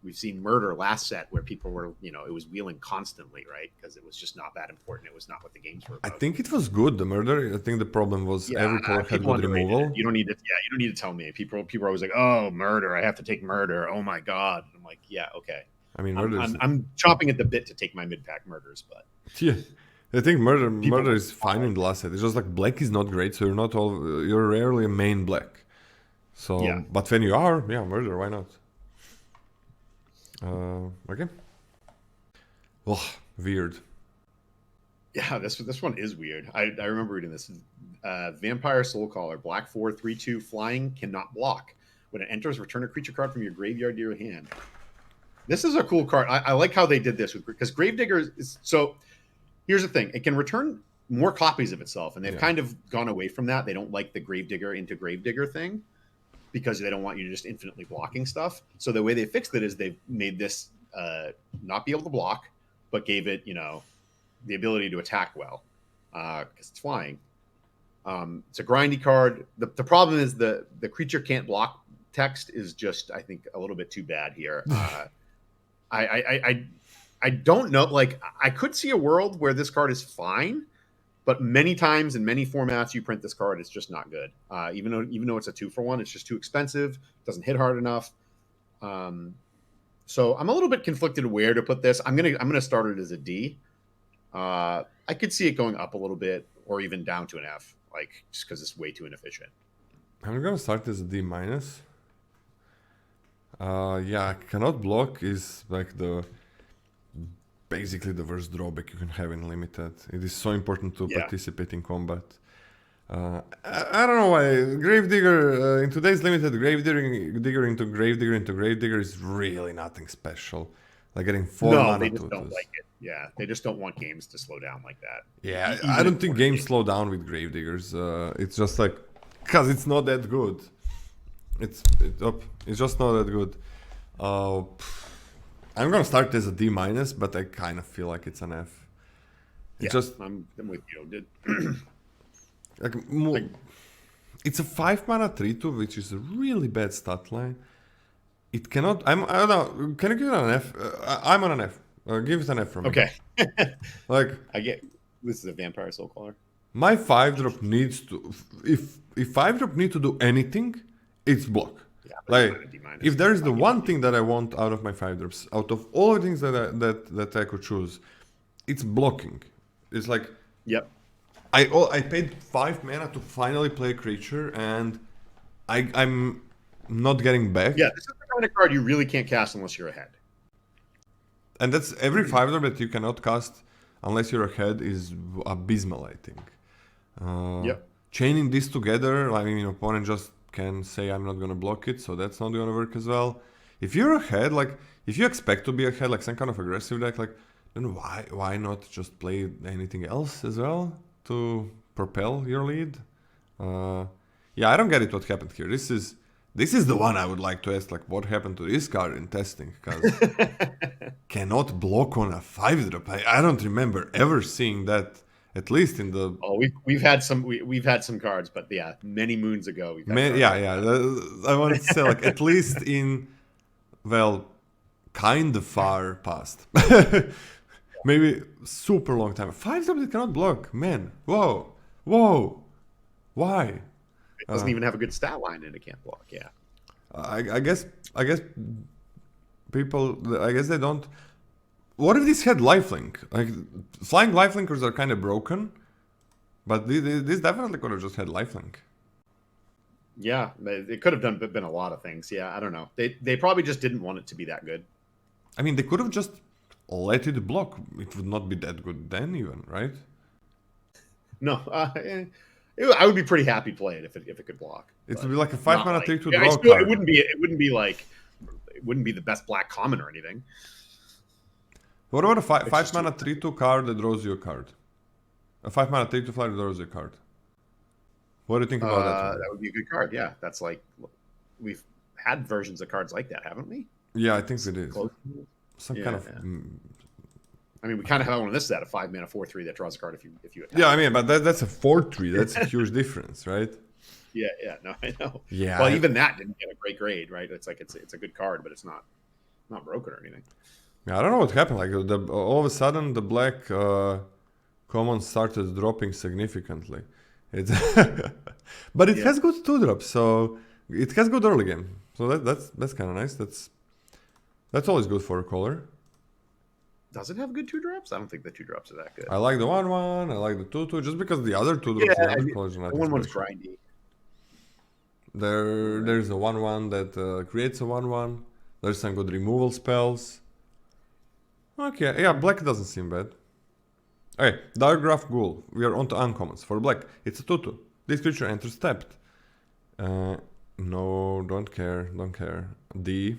we've seen Murder last set where people were, it was wheeling constantly, right? Because it was just not that important. It was not what the games were about. I think it was good, the Murder. I think the problem was every color had good removal. You don't need to. Yeah, you don't need to tell me. People are always like, "Oh, Murder! I have to take Murder. Oh my god!" And I'm like, "Yeah, okay." I mean, I'm chopping at the bit to take my mid-pack Murders, but I think Murder is fine in the last set. It's just like black is not great, so you're rarely a main black. So, but when you are, Murder, why not? Okay. Oh, weird. Yeah, this one is weird. I remember reading this. Vampire Soulcaller, black 4/3/2 flying, cannot block. When it enters, return a creature card from your graveyard to your hand. This is a cool card. I like how they did this because Gravedigger is so. Here's the thing: it can return more copies of itself, and they've kind of gone away from that. They don't like the Gravedigger into Gravedigger thing because they don't want you just infinitely blocking stuff. So the way they fixed it is they've made this not be able to block, but gave it the ability to attack well because it's flying. It's a grindy card. The problem is the creature can't block text is just, I think, a little bit too bad here. I don't know. Like, I could see a world where this card is fine, but many times in many formats you print this card, it's just not good. Even though it's a 2-for-1, it's just too expensive. Doesn't hit hard enough. So I'm a little bit conflicted where to put this. I'm gonna start it as a D. I could see it going up a little bit or even down to an F, like just because it's way too inefficient. I'm gonna start as a D-. Cannot block is like basically the worst drawback you can have in limited. It is so important to participate in combat. I don't know why Gravedigger in today's limited Gravedigger into Gravedigger is really nothing special. Like getting 4 mana. No, they just don't like it. Yeah, they just don't want games to slow down like that. Yeah, I don't think games slow down with Gravediggers. It's just like because it's not that good. It's just not that good. I'm gonna start as a D minus, but I kind of feel like it's an F. It's Yeah, just I'm with you. like it's a 5 mana 3/2, which is a really bad stat line. It cannot. I don't know. Can you give it an F? I'm on an F. Give it an F from me. Okay. Like I get this is a Vampire Soul Caller. my 5-drop needs to. If 5-drop need to do anything, it's block. Yeah, Like D minus. if there is the one thing that I want out of my 5-drops, out of all the things that I could choose, it's blocking. It's like Yep. I paid 5 mana to finally play a creature, and I'm not getting back. Yeah, this is the kind of card you really can't cast unless you're ahead. And that's every 5-drop that you cannot cast unless you're ahead is abysmal, I think. Yep. Chaining this together, I mean, opponent just can say I'm not gonna block it, so that's not gonna work as well. If you're ahead, like if you expect to be ahead, like some kind of aggressive deck, like then why not just play anything else as well to propel your lead? Yeah, I don't get it what happened here. This is the one I would like to ask, like what happened to this card in testing, because cannot block on a 5-drop. I don't remember ever seeing that, at least in the Oh, we've had some cards, but yeah, many moons ago we've had cards yeah, like yeah. that. I wanted to say like at least in, well, kind of far past. Maybe super long time. 5-drop that cannot block, man. Whoa, why? It doesn't even have a good stat line and it can't block. Yeah. I guess people. I guess they don't. What if this had lifelink? Like flying lifelinkers are kind of broken, but this definitely could have just had lifelink. Yeah, it could have been a lot of things. Yeah, I don't know. They probably just didn't want it to be that good. I mean, they could have just let it block. It would not be that good then, even, right? No, I would be pretty happy playing if it could block. It would be like a 5 mana 3/2 Yeah, draw card. it wouldn't be like it wouldn't be the best black common or anything. What about a 5 mana 3/2 card that draws you a card? A 5 mana 3/2 flyer that draws you a card. What do you think about that? That would be a good card. Yeah, that's like we've had versions of cards like that, haven't we? Yeah, I think it is. Close. Some Yeah, kind of. yeah. I mean, we kind of have one of this at a 5 mana 4/3 that draws a card if you attack. Yeah, I mean, but that's a 4/3. That's a huge difference, right? Yeah, no, I know. Yeah. Well, even that didn't get a great grade, right? It's like it's a good card, but it's not broken or anything. Yeah, I don't know what happened. Like all of a sudden, the black common started dropping significantly. It's but it has good 2-drops, so it has good early game. So that's kind of nice. That's always good for a caller. Does it have good 2-drops? I don't think the 2-drops are that good. I like the 1/1. I like the 2/2, just because the other 2-drops, the other callers are not. The 1/1's special. grindy. There's a 1/1 that creates a 1/1. There's some good removal spells. Okay, yeah, black doesn't seem bad. Okay, Darkgraph Ghoul. We are on to uncommons. For black, it's a 2/2. This creature enters tapped. No, don't care. D.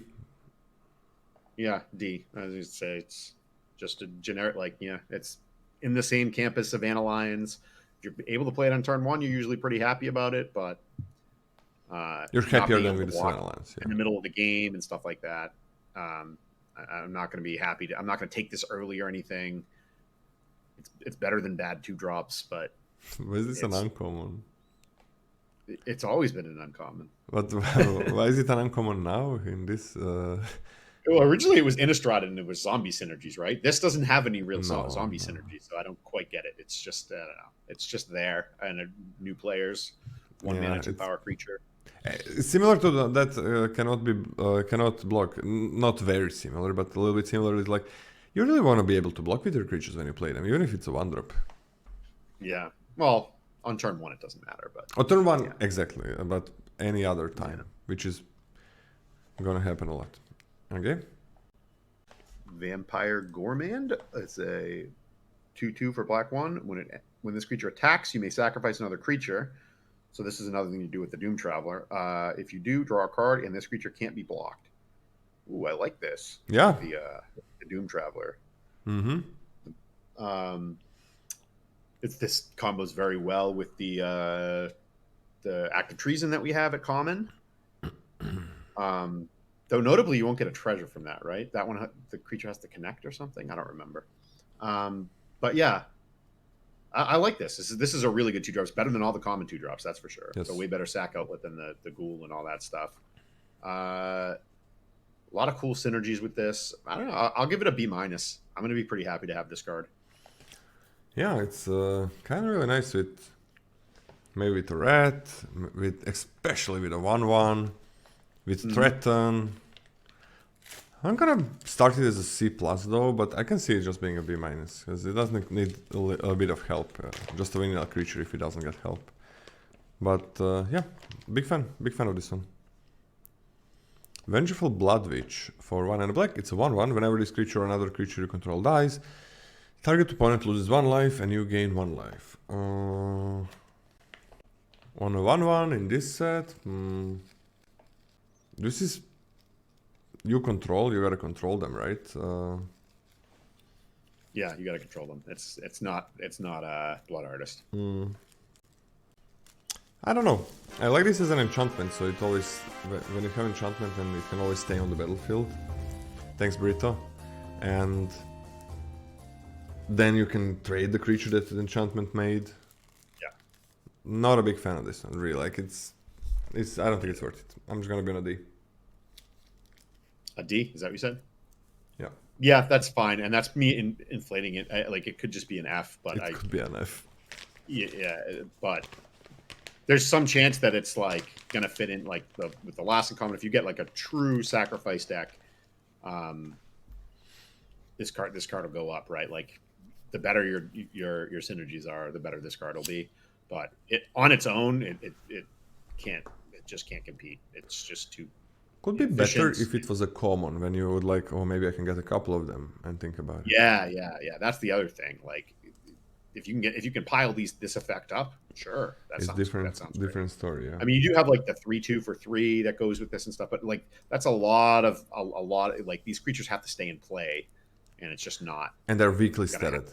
Yeah, D. I was going to say it's just a generic, like, yeah, it's in the same campus of Lions. If you're able to play it on turn 1, you're usually pretty happy about it, but you're happier not being than able with to the block Alliance. Yeah. in the middle of the game and stuff like that. I'm not going to be happy. I'm not going to take this early or anything. It's better than bad 2-drops, but Why is this an uncommon? it's always been an uncommon. But why is it an uncommon now in this? Well, originally it was Innistrad and it was zombie synergies, right? This doesn't have any real zombie No. synergies, so I don't quite get it. It's just, I don't know. It's just there, and new players, 1 mana 2-power creature. Similar to that cannot block. Not very similar, but a little bit similar. Is like you really want to be able to block with your creatures when you play them, even if it's a 1-drop. Yeah. Well, on turn 1 it doesn't matter, but On turn 1, exactly. But any other time, which is gonna happen a lot. Okay. Vampire Gourmand. It's a 2/2 for black 1. When this creature attacks, you may sacrifice another creature. So this is another thing you do with the Doom Traveler. If you do, draw a card, and this creature can't be blocked. Ooh, I like this. Yeah. The Doom Traveler. Mm-hmm. This combos very well with the Active Treason that we have at common. Though notably, you won't get a treasure from that, right? That one, the creature has to connect or something. I don't remember. But yeah, I like this. This is a really good 2-drop. It's better than all the common 2-drops, that's for sure. Yes. It's a way better sack outlet than the ghoul and all that stuff. A lot of cool synergies with this. I don't know. I'll give it a B-. I'm going to be pretty happy to have this card. Yeah, it's kind of really nice with maybe with a rat, with especially with a 1/1, with threaten. I'm gonna start it as a C plus though, but I can see it just being a B minus because it doesn't need a bit of help. Just a vanilla creature if it doesn't get help. But yeah, big fan of this one. Vengeful Blood Witch for 1 and a black. It's a 1/1. Whenever this creature or another creature you control dies, target opponent loses 1 life and you gain 1 life. On a 1/1 in this set, this is you gotta control them, right? Yeah, you gotta control them. It's not a Blood Artist. I don't know. I like this as an enchantment, so it always, when you have enchantment, then it can always stay on the battlefield. Thanks, Brito. And then you can trade the creature that the enchantment made. Yeah. Not a big fan of this one, really. Like it's. I don't think it's worth it. I'm just gonna be on a D. A D? Is that what you said? Yeah. Yeah, that's fine, and that's me inflating it. Like it could just be an F, but It could be an F. Yeah, but there's some chance that it's like gonna fit in like with the last uncommon. If you get like a true sacrifice deck, this card will go up, right? Like the better your synergies are, the better this card will be. But it on its own, it just can't compete. It's just too. Could be better if it was a common, when you would like, oh, maybe I can get a couple of them and think about it. Yeah. That's the other thing. Like, if you can pile this effect up, sure, It's different story. Yeah. I mean, you do have like the 3/2 for 3 that goes with this and stuff, but like that's a lot of like these creatures have to stay in play, and it's just not. And they're weakly statted.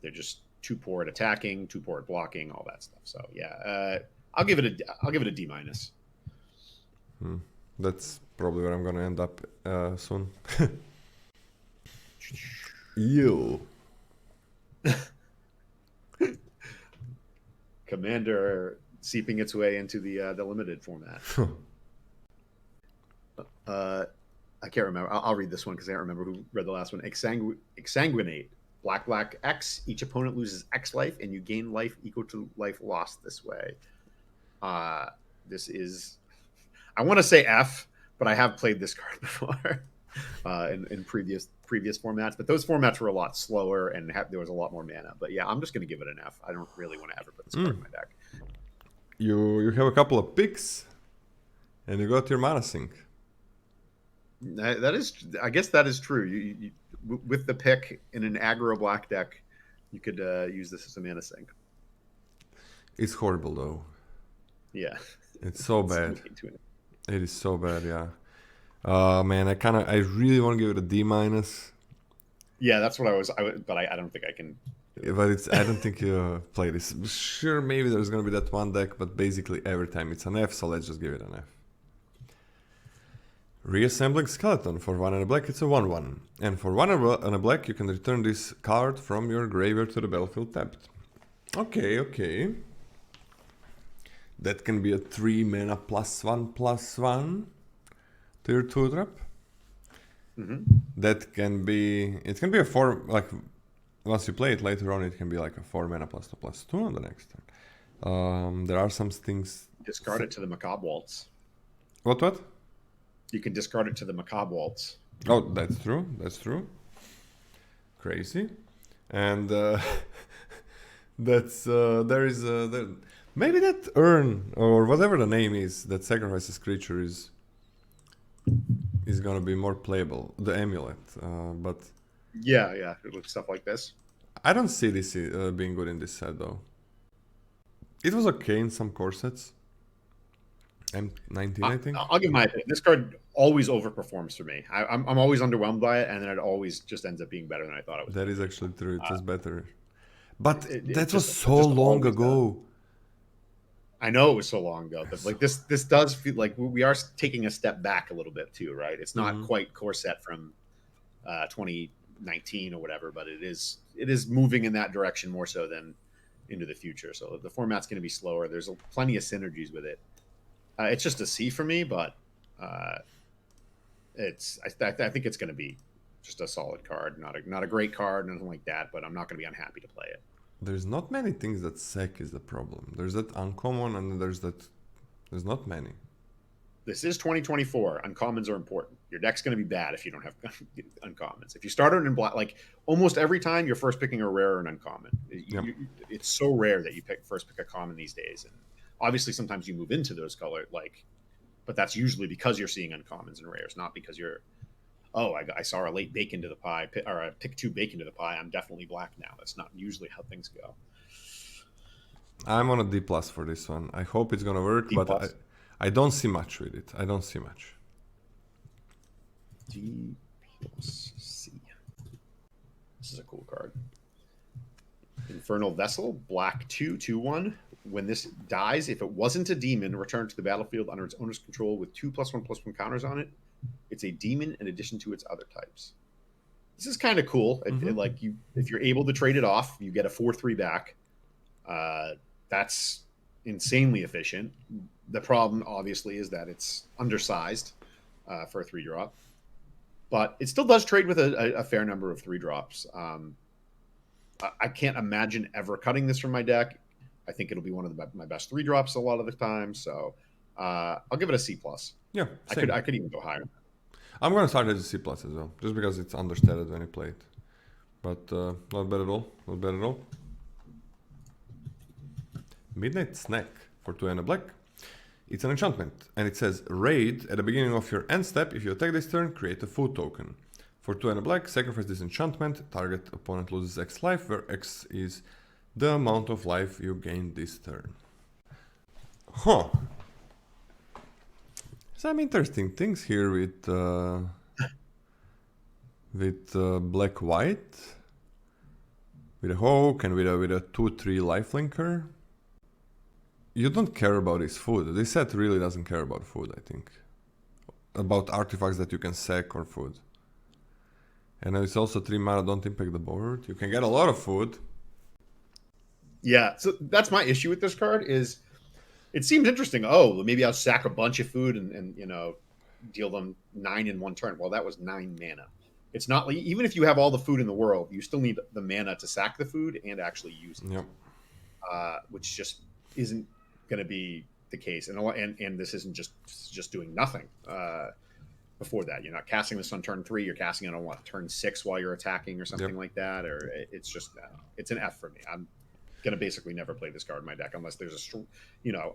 They're just too poor at attacking, too poor at blocking, all that stuff. So yeah, I'll give it a D-. That's probably where I'm gonna end up soon. You. Commander seeping its way into the limited format. I can't remember. I'll read this one because I don't remember who read the last one. Exsanguinate. Black X. Each opponent loses X life, and you gain life equal to life lost this way. This is. I want to say F, but I have played this card before in previous formats. But those formats were a lot slower and there was a lot more mana. But yeah, I'm just going to give it an F. I don't really want to ever put this card in my deck. You have a couple of picks, and you got your mana sink. I guess that is true. You with the pick in an aggro black deck, you could use this as a mana sink. It's horrible though. Yeah, it's so bad. It is so bad, yeah. Man, I really want to give it a D-. Yeah, that's what I was. But I don't think I can. But I don't think you play this. Sure, maybe there's gonna be that one deck, but basically every time it's an F, so let's just give it an F. Reassembling Skeleton for 1 and a black, it's a 1/1. And for 1 and a black, you can return this card from your graveyard to the battlefield tapped. Okay. That can be a 3 mana +1/+1 to your 2-drop. That can be, it can be a 4, like, once you play it later on, it can be like a 4 mana +2/+2 on the next turn. There are some things. Discard it to the Macabre Waltz. What? You can discard it to the Macabre Waltz. Oh, that's true. Crazy. And that's maybe that urn or whatever the name is that sacrifices creature is gonna be more playable. The amulet, but yeah, it looks stuff like this. I don't see this being good in this set though. It was okay in some core sets. M19, I think. I'll give my opinion. This card always overperforms for me. I'm always underwhelmed by it, and then it always just ends up being better than I thought it was. That is actually true. It was better. But that was just so long ago. I know it was so long ago, but like this does feel like we are taking a step back a little bit too, right? It's not quite core set from 2019 or whatever, but it is moving in that direction more so than into the future. So the format's going to be slower. There's plenty of synergies with it. It's just a C for me, but I think it's going to be just a solid card, not a great card, nothing like that. But I'm not going to be unhappy to play it. There's not many things that sec is the problem. There's that uncommon, and there's not many. This is 2024. Uncommons are important. Your deck's going to be bad if you don't have uncommons. If you start it in black, like almost every time, you're first picking a rare or an uncommon. It's so rare that you first pick a common these days. And obviously, sometimes you move into those color, but that's usually because you're seeing uncommons and rares, not because you're, I saw a late bake into the pie, or a pick 2 bake into the pie. I'm definitely black now. That's not usually how things go. I'm on a D+ for this one. I hope it's going to work, but I don't see much with it. I don't see much. D plus C. This is a cool card. Infernal Vessel, black 2/2/1. When this dies, if it wasn't a demon, return to the battlefield under its owner's control with 2+1/+1 counters on it. It's a demon in addition to its other types. This is kind of cool. If you're able to trade it off, you get a 4/3 back. That's insanely efficient. The problem, obviously, is that it's undersized for a 3-drop. But it still does trade with a fair number of 3-drops. I can't imagine ever cutting this from my deck. I think it'll be one of my best 3-drops a lot of the time. So I'll give it a C+. Yeah, same. I could even go higher. I'm going to start as a C+ as well, just because it's understated when you play it. But not bad at all. Not bad at all. Midnight Snack for 2 and a black. It's an enchantment, and it says raid at the beginning of your end step. If you attack this turn, create a food token. For 2 and a black, sacrifice this enchantment. Target opponent loses X life, where X is the amount of life you gain this turn. Huh. Some interesting things here with black-white. With a Hawk and with a 2/3 lifelinker. You don't care about his food. This set really doesn't care about food, I think. About artifacts that you can sack or food. And it's also 3 mana, don't impact the board. You can get a lot of food. Yeah, so that's my issue with this card is it seems interesting. Oh, maybe I'll sack a bunch of food and deal them 9 in one turn. Well, that was 9 mana. It's not like, even if you have all the food in the world, you still need the mana to sack the food and actually use it. Yep. Which just isn't going to be the case, and this isn't just doing nothing. Before that, you're not casting this on turn 3. You're casting it on turn 6 while you're attacking or something like that. Or it's just it's an F for me. I'm gonna basically never play this card in my deck unless there's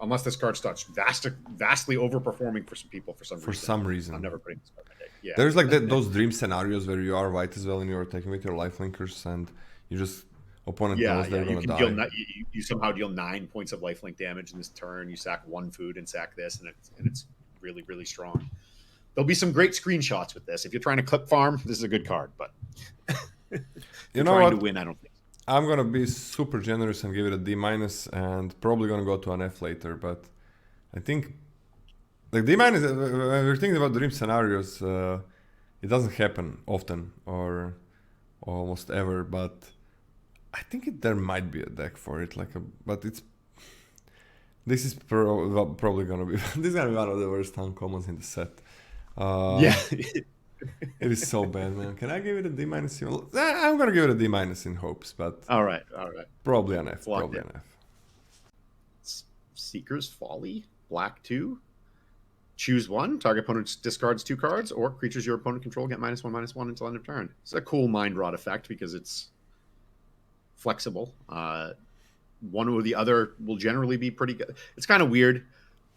unless this card starts vastly overperforming for some people for some reason. I'm never putting this card in my deck. Yeah, there's like those dream scenarios where you are white as well and you're attacking with your lifelinkers and you just. Opponent knows they're gonna die. You somehow deal 9 points of lifelink damage in this turn. You sack 1 food and sack this, and it's really, really strong. There'll be some great screenshots with this. If you're trying to clip farm, this is a good card. But you know what? To win, I don't think. I'm gonna be super generous and give it a D- and probably gonna go to an F later. But I think like D-, when we're thinking about dream scenarios, it doesn't happen often or almost ever, but. I think there might be a deck for it, but this is probably gonna be one of the worst uncommons in the set. Yeah, it is so bad, man. Can I give it a D-? I'm gonna give it a D- in hopes, but all right, probably an F. Probably an F. Seeker's Folly, black 2. Choose 1. Target opponent discards 2 cards, or creatures your opponent control get -1/-1 until end of turn. It's a cool mind rot effect because it's flexible. One or the other will generally be pretty good. It's kind of weird.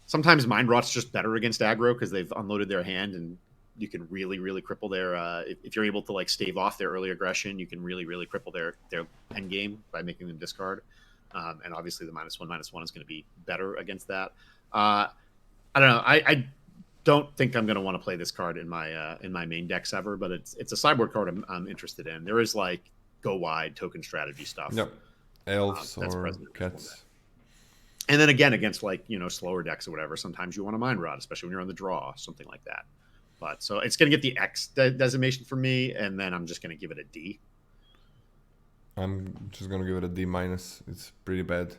Sometimes Mind Rot's just better against aggro because they've unloaded their hand, and you can really, really cripple their. If you're able to stave off their early aggression, you can really, really cripple their end game by making them discard. And obviously, the -1/-1 is going to be better against that. I don't know. I don't think I'm going to want to play this card in my main decks ever, but it's a sideboard card I'm interested in. There is go wide token strategy stuff. Yep. Elves or cats. And then again, against like, slower decks or whatever, sometimes you want a Mind Rod, especially when you're on the draw, something like that. But so it's going to get the X designation for me, and then I'm just going to give it a D. I'm just gonna give it a D minus. It's pretty bad,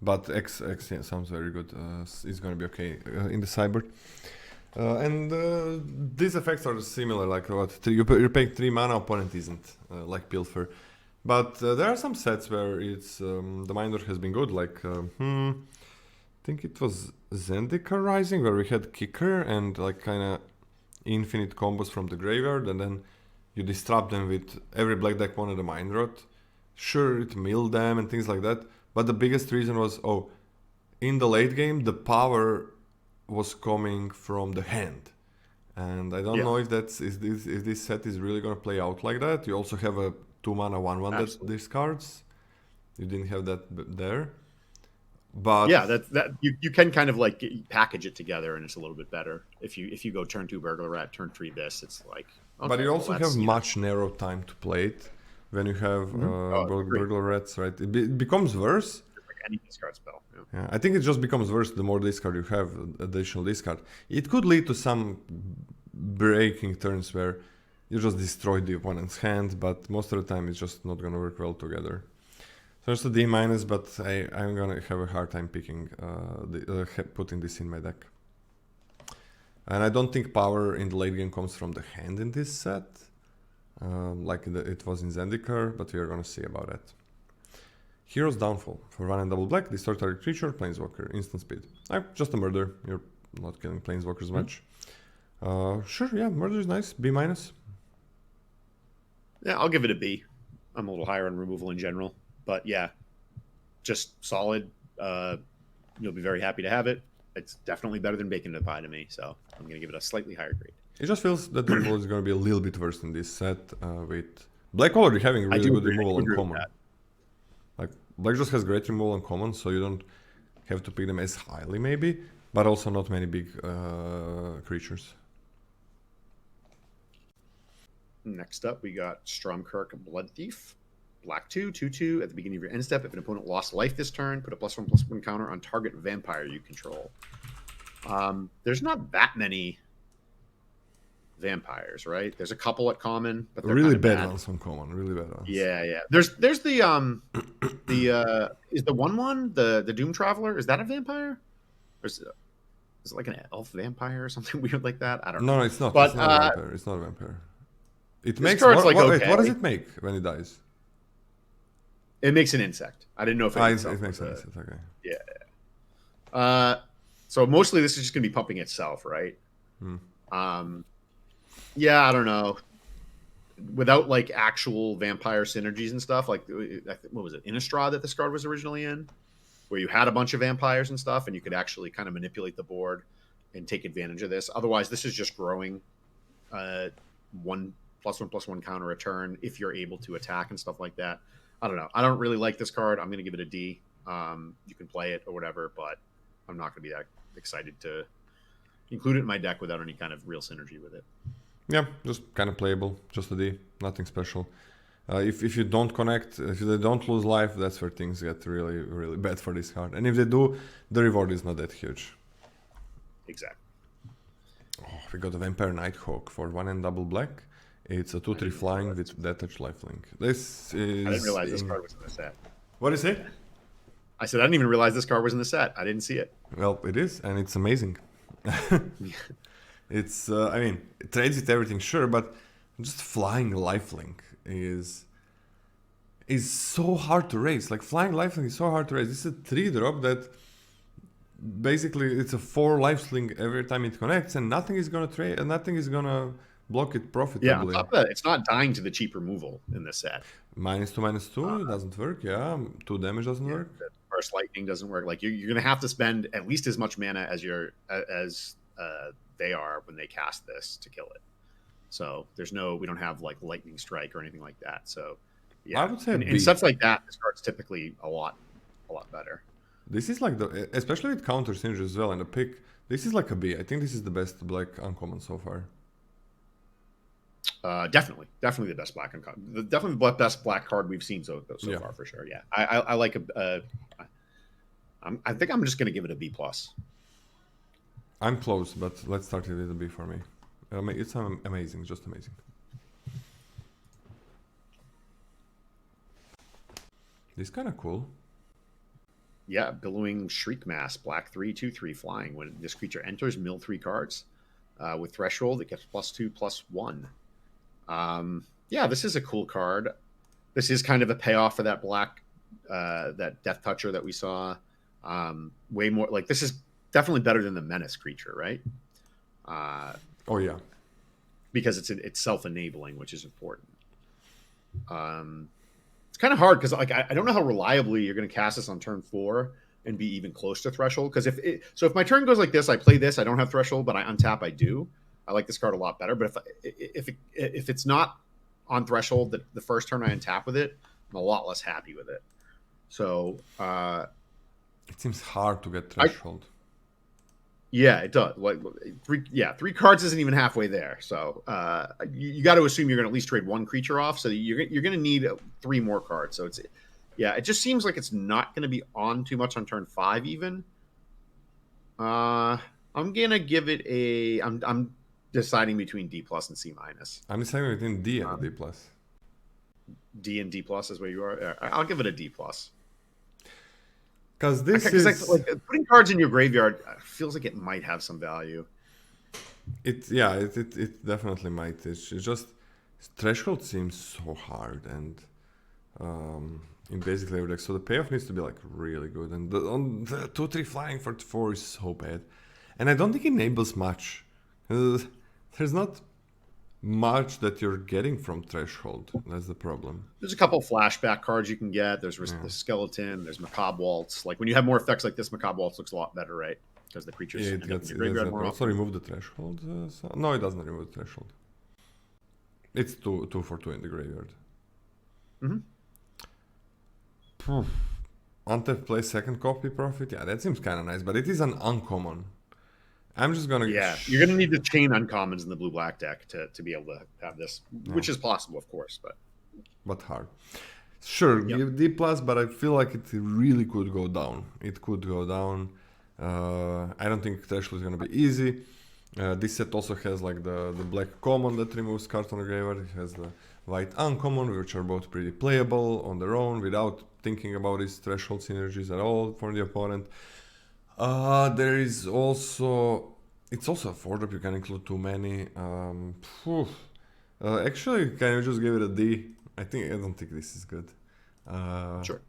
but X yeah, sounds very good. It's gonna be okay in the sideboard. And these effects are similar. Like what you're paying 3 mana, opponent isn't, like Pilfer. But there are some sets where it's the Minder has been good. Like I think it was Zendikar Rising, where we had Kicker and like kind of infinite combos from the graveyard, and then you disrupt them with every black deck wanted a Mind Rot. Sure, it milled them and things like that, but the biggest reason was, in the late game, the power was coming from the hand. And I don't know if if this set is really going to play out like that. You also have a 2 mana 1/1 that discards. You didn't have that there. But yeah, that you can kind of like package it together, and it's a little bit better if you go turn 2 Burglar Rat, turn 3 this. It's like, okay, but you also have much narrow time to play it when you have Burglar Rats, right? It becomes worse. Like any discard spell. Yeah, I think it just becomes worse the more discard you have, additional discard. It could lead to some breaking turns where you just destroy the opponent's hand, but most of the time it's just not gonna work well together. So it's a D minus, but I'm gonna have a hard time picking, putting this in my deck. And I don't think power in the late game comes from the hand in this set, like it was in Zendikar, but we are gonna see about that. Hero's Downfall. For 1 and double black, destroy target creature, Planeswalker, instant speed. Just a murder. You're not killing Planeswalkers much. Sure, yeah, murder is nice. B minus. Yeah, I'll give it a B. I'm a little higher on removal in general, but yeah, just solid. You'll be very happy to have it. It's definitely better than bacon to pie to me, so I'm going to give it a slightly higher grade. It just feels that the removal is going to be a little bit worse in this set, with Black already having really good removal on common. Like, Black just has great removal on common, so you don't have to pick them as highly maybe, but also not many big creatures. Next up, we got Stromkirk Blood Thief. Black 2, 2/2. At the beginning of your end step, if an opponent lost life this turn, put a +1/+1 counter on target vampire you control. There's not that many vampires, right? There's a couple at common, but they're really bad ones on common. Really bad ones. Yeah. There's the is the 1/1 the Doom Traveler? Is that a vampire? Or is it like an elf vampire or something weird like that? I don't know. No, it's not. But, it's not a vampire. It's not a vampire. It makes card's what, like, wait, okay. what does it make when it dies? It makes an insect. I didn't know if it makes an insect. Okay. Yeah. So mostly this is just gonna be pumping itself, right? Yeah, I don't know. Without like actual vampire synergies and stuff, like what was it, Innistrad that this card was originally in, where you had a bunch of vampires and stuff, and you could actually kind of manipulate the board and take advantage of this. Otherwise, this is just growing 1/+1/+1 counter a turn if you're able to attack and stuff like that. I don't know. I don't really like this card. I'm going to give it a D. You can play it or whatever, but I'm not going to be that excited to include it in my deck without any kind of real synergy with it. Yeah, just kind of playable. Just a D. Nothing special. If you don't connect, if they don't lose life, that's where things get really, really bad for this card. And if they do, the reward is not that huge. Exactly. Oh, we got a Vampire Nighthawk for 1 and double black. It's a 2/3 flying with detached lifelink. This is. I didn't realize this card was in the set. What is it? I said I didn't even realize this card was in the set. I didn't see it. Well, it is, and it's amazing. It's, I mean, it trades with everything, sure, but just flying lifelink is so hard to raise. Like, flying lifelink is so hard to raise. This is a 3-drop that basically it's a 4 lifelink every time it connects, and nothing is gonna trade, and nothing is gonna block it profitably. Yeah, on top of that, it's not dying to the cheap removal in this set. -2/-2 doesn't work. Yeah, 2 damage doesn't work. Burst lightning doesn't work. Like you're gonna have to spend at least as much mana as they are when they cast this to kill it. So we don't have like lightning strike or anything like that. So yeah, I would say in sets like that, this card's typically a lot better. This is like especially with counter synergy as well, and a pick. This is like a B. I think this is the best black uncommon so far. Definitely the best black definitely the best black card we've seen so far for sure. Yeah, I like I think I'm just going to give it a B+. I'm close, but let's start it with a B for me. It's amazing, just amazing. This is kind of cool. Yeah, Billowing Shriek Mass, black 3/2/3 flying. When this creature enters, mill 3 cards. With Threshold, it gets +2/+1. Yeah, this is a cool card. This is kind of a payoff for that black, that Death Toucher that we saw. Way more, like, this is definitely better than the Menace creature, right? Oh yeah, because it's self-enabling, which is important. It's kind of hard because like I don't know how reliably you're going to cast this on turn 4 and be even close to Threshold. Because if my turn goes like this, I play this, I don't have Threshold, but I untap, I do. I like this card a lot better. But if it's not on Threshold the first turn I untap with it, I'm a lot less happy with it. So it seems hard to get Threshold. Yeah, it does. Like 3 cards isn't even halfway there. So you got to assume you're going to at least trade 1 creature off. So you're going to need 3 more cards. So it just seems like it's not going to be on too much on turn 5 even. I'm going to give it a. I'm deciding between D+ and C-. I'm deciding between D and D+. D and D+ is where you are. I'll give it a D+. Because this is like putting cards in your graveyard feels like it might have some value. It definitely might. It's just Threshold seems so hard, and in basically every deck, so the payoff needs to be like really good. And on the 2/3 flying for 4 is so bad, and I don't think it enables much. There's not much that you're getting from Threshold. That's the problem. There's a couple flashback cards you can get. There's the Skeleton. There's Macabre Waltz. Like when you have more effects like this, Macabre Waltz looks a lot better, right? Because the creatures end up in your graveyard more also remove the Threshold. No, it doesn't remove the Threshold. It's 2 for 2 in the graveyard. Untap play second copy profit. Yeah, that seems kind of nice, but it is an uncommon. I'm just gonna. Yeah, you're gonna need to chain uncommons in the blue-black deck to be able to have this, which is possible, of course, but hard. Sure, give D+, but I feel like it really could go down. It could go down. I don't think Threshold is gonna be easy. This set also has like the black common that removes cards on the graveyard. It has the white uncommon, which are both pretty playable on their own without thinking about these Threshold synergies at all for the opponent. There is also, it's also a 4-drop, you can include too many. Actually, can you just give it a D? I don't think this is good. Sure.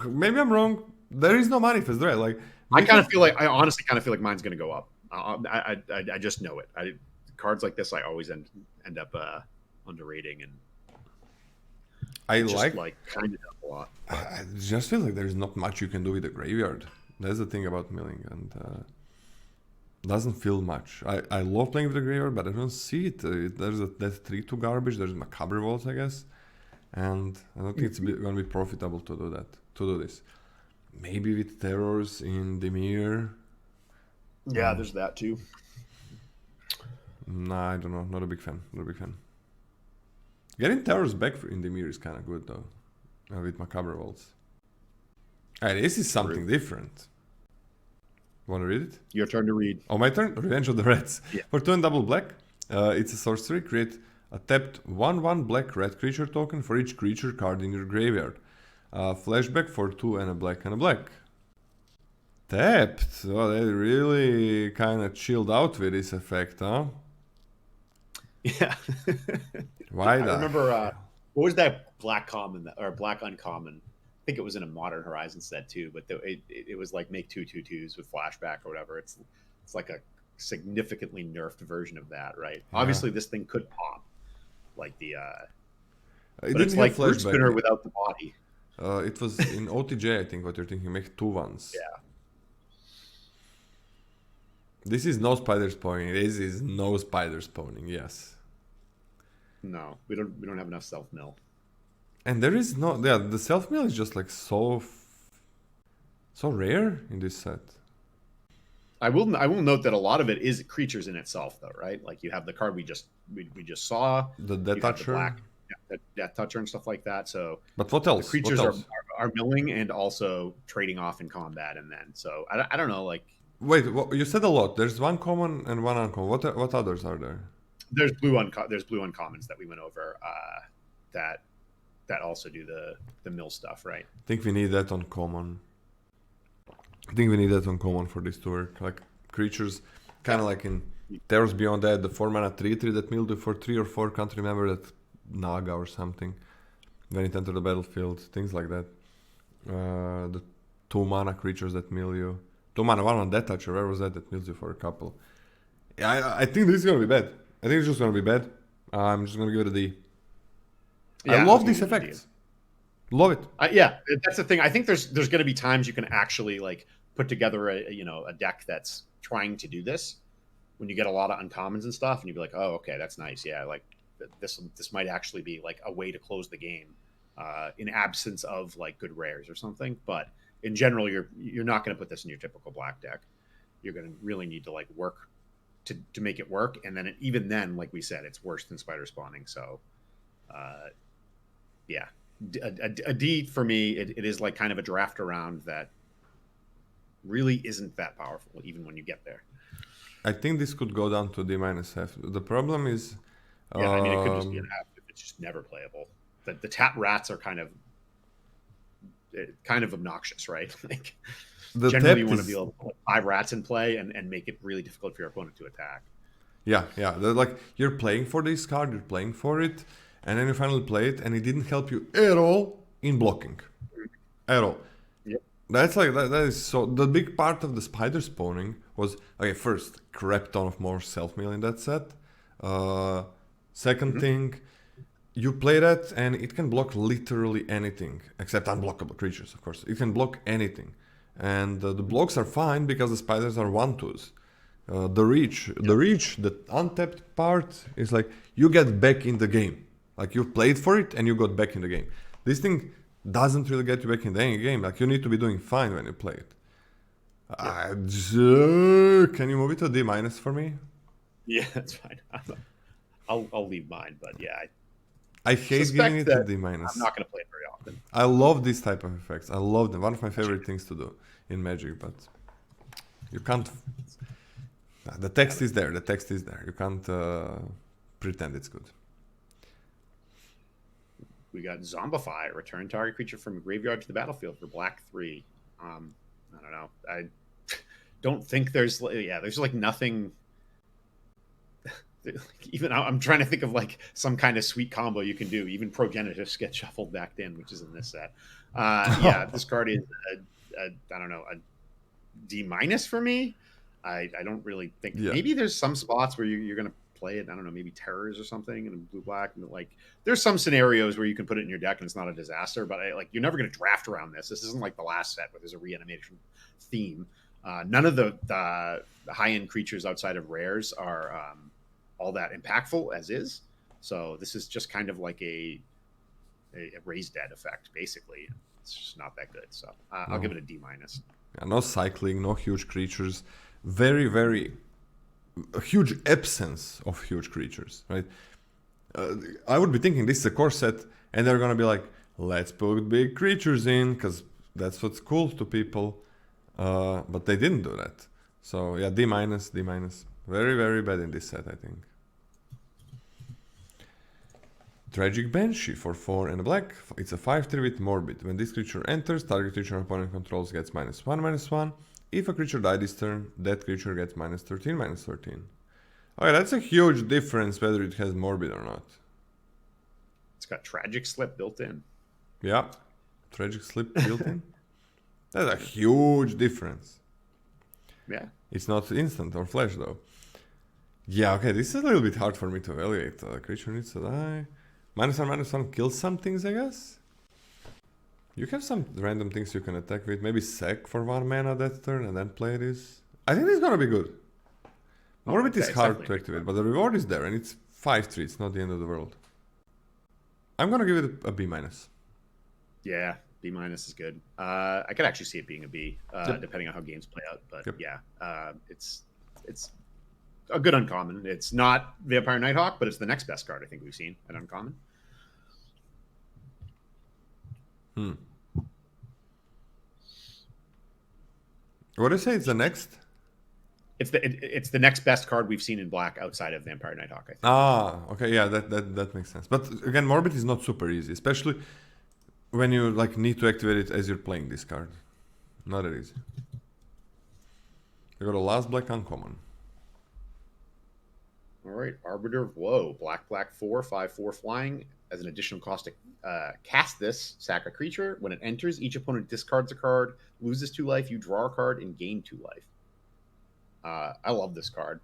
Maybe I'm wrong. There is no manifest, right? Like I honestly kind of feel like mine's going to go up. I just know it. Cards like this, I always end up underrating, and I just like kind of a lot. I just feel like there's not much you can do with the graveyard. That's the thing about milling, and doesn't feel much. I love playing with the graveyard, but I don't see it. There's that 3/2 garbage. There's Macabre Waltz, I guess, and I don't think it's going to be profitable to do this. Maybe with Terrors in Dimir. Yeah, there's that too. Nah, I don't know. Not a big fan. Getting Terrors back in Dimir is kind of good though, with Macabre Waltz. Alright, this is something different. Want to read it? Your turn to read. Oh, my turn? Revenge of the Reds. Yeah. For 2 and double black, it's a sorcery. Create a tapped 1/1 black red creature token for each creature card in your graveyard. Flashback for 2 and a black and a black. Tapped. Oh, they really kind of chilled out with this effect, huh? Yeah. Why I that? remember, what was that black common or black uncommon? I think it was in a Modern Horizon set too, but it was like make 2/2/2s with flashback or whatever. It's like a significantly nerfed version of that, right? Yeah. Obviously, this thing could pop, like the. But it's like Root Spinner without the body. It was in OTJ, I think. What you're thinking, make 2/1s. Yeah. This is no spider spawning. This is no spider spawning. Yes. No, we don't have enough self mill. And there is no, the self mill is just like so rare in this set. I will note that a lot of it is creatures in itself, though, right? Like you have the card we just saw, the Death Toucher, the Death Toucher and stuff like that. So, but what else? The creatures what else? are are milling and also trading off in combat, and then so I don't know. Like, Wait, you said a lot. There's one common and one uncommon. What others are there? there's there's blue uncommons that we went over that also do the mill stuff, right? I think we need that on common. I think we need that on common for this to work. Like creatures, kind of like in Terrors Beyond That, the 4-mana 3/3 that mill do for 3 or 4. Can't remember that Naga or something. When it entered the battlefield, things like that. The 2-mana creatures that mill you. 2-mana 1 on Death Toucher. Where was that mills you for a couple? Yeah, I think this is gonna be bad. I think it's just gonna be bad. I'm just gonna give it a D. Yeah, I love these effects. Love it. Yeah, that's the thing. I think there's going to be times you can actually like put together a deck that's trying to do this when you get a lot of uncommons and stuff, and you'd be like, oh, okay, that's nice. Yeah, like this might actually be like a way to close the game in absence of like good rares or something. But in general, you're not going to put this in your typical black deck. You're going to really need to like work to make it work, and then even then, like we said, it's worse than spider spawning. So, yeah. A D for me, it is like kind of a draft around that really isn't that powerful, even when you get there. I think this could go down to D-F. The problem is... Yeah, I mean, it could just be an F if it's just never playable. The tap rats are kind of obnoxious, right? Like, generally you want to be able to put 5 rats in play and make it really difficult for your opponent to attack. Yeah. They're like, you're playing for this card, you're playing for it, and then you finally play it, and it didn't help you at all in blocking. At all. Yep. That's like, that is so... The big part of the spider spawning was, okay, first, crap ton of more self-mill in that set. Second thing, you play that, and it can block literally anything, except unblockable creatures, of course. It can block anything. And the blocks are fine, because the spiders are 1/2s. The reach, the untapped part is like, you get back in the game. Like, you played for it and you got back in the game. This thing doesn't really get you back in the game. Like, you need to be doing fine when you play it. Can you move it to D- for me? Yeah, that's fine. I'll leave mine, but yeah. I hate giving it to D-. I'm not going to play it very often. I love this type of effects. I love them. One of my favorite things to do in Magic, but you can't... The text is there. The text is there. You can't pretend it's good. We got Zombify, return target creature from graveyard to the battlefield for black 3. I don't know. I don't think there's like nothing. Even I'm trying to think of like some kind of sweet combo you can do. Even Progenitus get shuffled back in, which is in this set. Yeah, this card is I don't know, a D- for me. I don't really think. Yeah. Maybe there's some spots where you're going to play it. I don't know, maybe terrors or something and blue black. And like, there's some scenarios where you can put it in your deck and it's not a disaster. But you're never going to draft around this. This isn't like the last set where there's a reanimation theme. None of the high end creatures outside of rares are all that impactful as is. So this is just kind of like a raise dead effect, basically. It's just not that good. So I'll give it a D-. Yeah, no cycling, no huge creatures. Very, very a huge absence of huge creatures, right? I would be thinking this is a core set, and they're gonna be like, let's put big creatures in, because that's what's cool to people. But they didn't do that. So yeah, D-. Very, very bad in this set, I think. Tragic Banshee for 4 and a black. It's a 5/3 with Morbid. When this creature enters, target creature opponent controls gets -1/-1. If a creature dies this turn, that creature gets -13/-13. Okay, that's a huge difference whether it has Morbid or not. It's got Tragic Slip built in. Yeah, Tragic Slip built in. That's a huge difference. Yeah. It's not instant or flash though. Yeah, okay, this is a little bit hard for me to evaluate. Creature needs to die. -1/-1 kills some things, I guess. You have some random things you can attack with. Maybe sack for 1 mana that turn and then play this. I think it's gonna be good. Morbid is hard to activate, but the reward is there and it's 5/3. It's not the end of the world. I'm gonna give it a B-. Yeah, B- is good. I could actually see it being a B, depending on how games play out. But yeah, it's a good uncommon. It's not Vampire Nighthawk, but it's the next best card I think we've seen at uncommon. What do you say? It's the next? It's the next best card we've seen in black outside of Vampire Nighthawk, I think. Ah, okay, yeah, that makes sense. But again, Morbid is not super easy, especially when you like need to activate it as you're playing this card. Not that easy. I got a last black uncommon. All right, Arbiter of Woe, black 4/5/4 flying. As an additional cost to cast this, sack a creature. When it enters, each opponent discards a card, loses 2 life. You draw a card and gain 2 life. I love this card.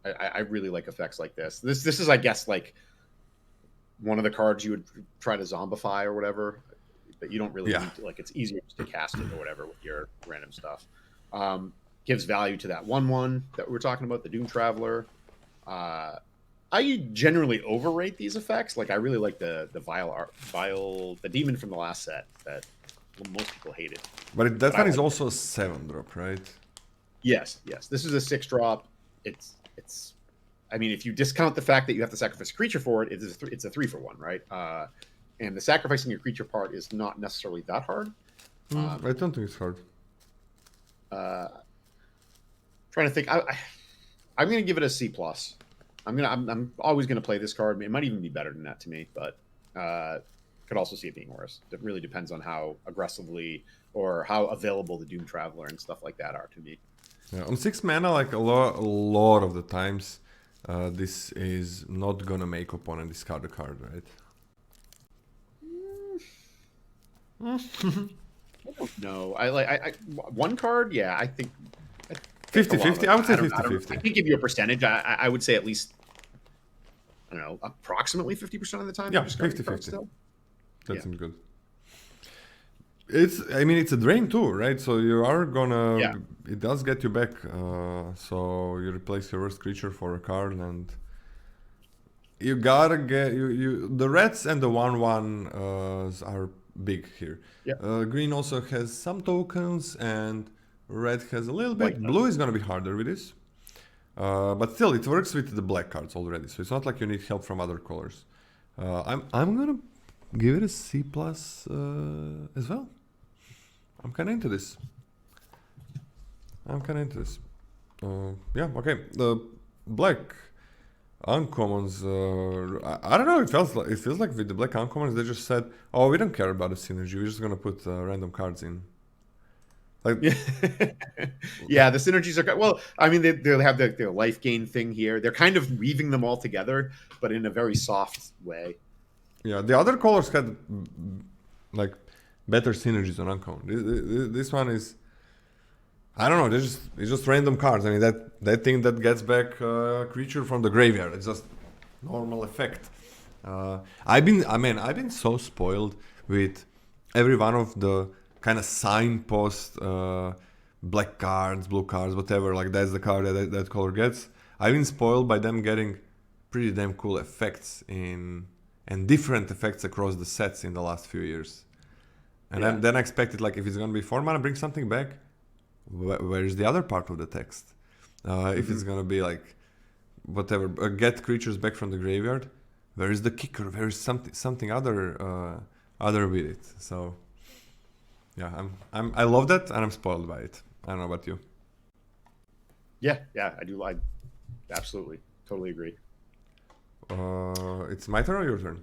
I really like effects like this. This is, I guess, like one of the cards you would try to zombify or whatever, but you don't really need to. Like, it's easier just to cast it or whatever with your random stuff. Gives value to that 1/1 that we were talking about, the Doom Traveler. I generally overrate these effects. Like, I really like the the demon from the last set that most people hated. But that one is also a 7-drop, right? Yes. This is a 6-drop. It's. I mean, if you discount the fact that you have to sacrifice a creature for it, it's a 3-for-1, right? And the sacrificing your creature part is not necessarily that hard. I don't think it's hard. Trying to think. I'm going to give it a C+. I'm always going to play this card. It might even be better than that to me, but could also see it being worse. It really depends on how aggressively or how available the Doom Traveler and stuff like that are to me. Yeah, on 6 mana, like a lot of the times, this is not gonna make opponent discard a card, right? I don't know. I one card, yeah, I think 50-50? I would say 50-50. I can't give you a percentage. I would say at least, I don't know, approximately 50% of the time. Yeah, 50-50. That seems good. I mean, it's a drain too, right? So you are gonna... Yeah. It does get you back. So you replace your worst creature for a card, and you gotta get... the reds and the 1/1 are big here. Yeah. Green also has some tokens, and red has a little bit. Blue is gonna be harder with this. But still, it works with the black cards already, so it's not like you need help from other colors. I'm gonna give it a C+ as well. I'm kind of into this. Yeah, okay. The black uncommons. I don't know. It feels like with the black uncommons, they just said, "Oh, we don't care about the synergy. We're just gonna put random cards in." Like, yeah, the synergies are well. I mean, they'll have their life gain thing here. They're kind of weaving them all together, but in a very soft way. Yeah, the other colors had like better synergies on uncommon. This one is, I don't know. It's just random cards. I mean, that thing that gets back creature from the graveyard. It's just normal effect. I've been so spoiled with every one of the kind of signpost black cards, blue cards, whatever. Like, that's the card that color gets. I've been spoiled by them getting pretty damn cool effects and different effects across the sets in the last few years. And then I expected, like, if it's gonna be 4 mana, bring something back. Where is the other part of the text? If it's gonna be like whatever, get creatures back from the graveyard, where is the kicker? Where is something other with it? So yeah, I love that, and I'm spoiled by it. I don't know about you. Yeah, I do. I absolutely, totally agree. It's my turn or your turn?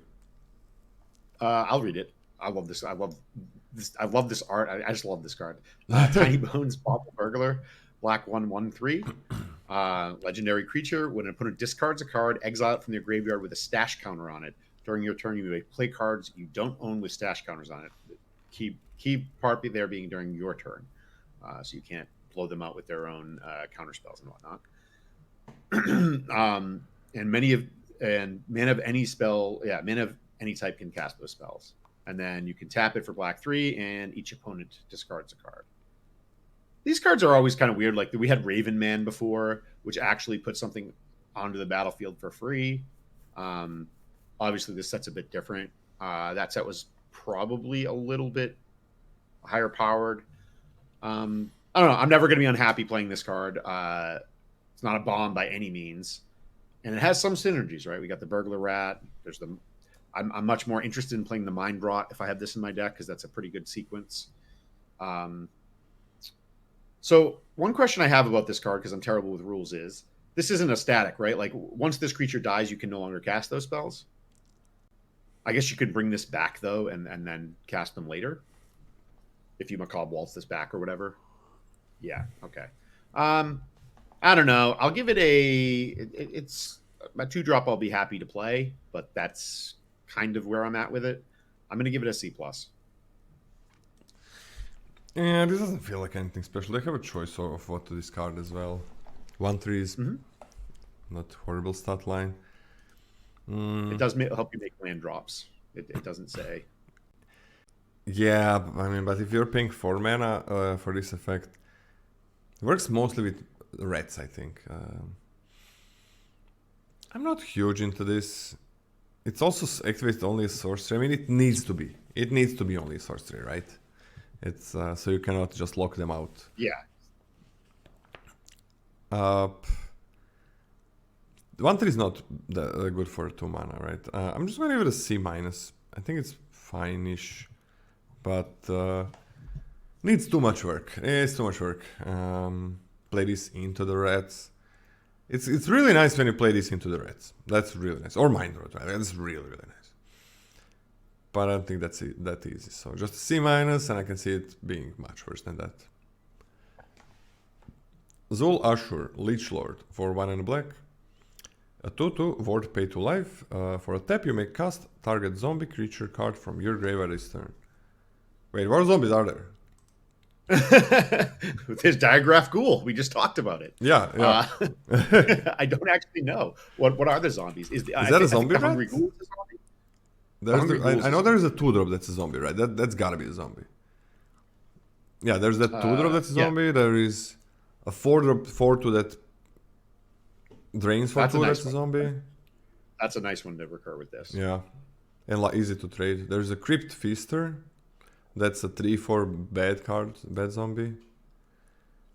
I'll read it. I love this. I love this art. I just love this card. Tiny Bones, Bauble Burglar, black 1/1/3. Legendary creature. When an opponent discards a card, exile it from their graveyard with a stash counter on it. During your turn, you may play cards you don't own with stash counters on it. Key part there being during your turn, so you can't blow them out with their own counter spells and whatnot. And men of any spell, men of any type can cast those spells. And then you can tap it for black 3, and each opponent discards a card. These cards are always kind of weird. Like, we had Raven Man before, which actually put something onto the battlefield for free. Obviously, this set's a bit different. That set was probably a little bit higher powered. I don't know. I'm never going to be unhappy playing this card. It's not a bomb by any means. And it has some synergies, right? We got the Burglar Rat. There's the... I'm much more interested in playing the Mind Rot if I have this in my deck, because that's a pretty good sequence. So one question I have about this card, because I'm terrible with rules, is this isn't a static, right? Like once this creature dies, you can no longer cast those spells. I guess you could bring this back though, and then cast them later. If you Macabre Waltz this back or whatever. Yeah. Okay. I don't know. I'll give it it's a 2-drop. I'll be happy to play, but that's kind of where I'm at with it. I'm going to give it a C+. Yeah, this doesn't feel like anything special. They have a choice of what to discard as well. 1/3 is not horrible stat line. It does help you make land drops. It doesn't say. Yeah, I mean, but if you're paying 4 mana for this effect, it works mostly with reds, I think. I'm not huge into this. It's also activated only a sorcery. I mean, it needs to be. It needs to be only a sorcery, right? It's so you cannot just lock them out. Yeah. 1/3 is not good for 2 mana, right? I'm just gonna give it a C-. I think it's fine-ish, but needs too much work. It's too much work. Play this into the reds. It's really nice when you play this into the reds. That's really nice. Or Mind Rot, right? That's really nice. But I don't think that's that easy. So just a C-, and I can see it being much worse than that. Zul Ashur, Leech Lord, for 1 and a black. A 2/2, Ward pay to life. For a tap, you may cast target zombie creature card from your graveyard this turn. Wait, what zombies are there? There's Diagraph Ghoul. We just talked about it. Yeah. I don't actually know. What are the zombies? Is that a zombie? Hungry Ghoul is a zombie? I know there's a 2-drop that's a zombie, right? That's gotta be a zombie. Yeah, there's that 2-drop that's a zombie. There is a 4-drop 4/2 that drains for 2 that's a zombie. That's a nice one to recur with this. Yeah. And easy to trade. There's a Crypt Feaster. That's a 3/4 bad card, bad zombie.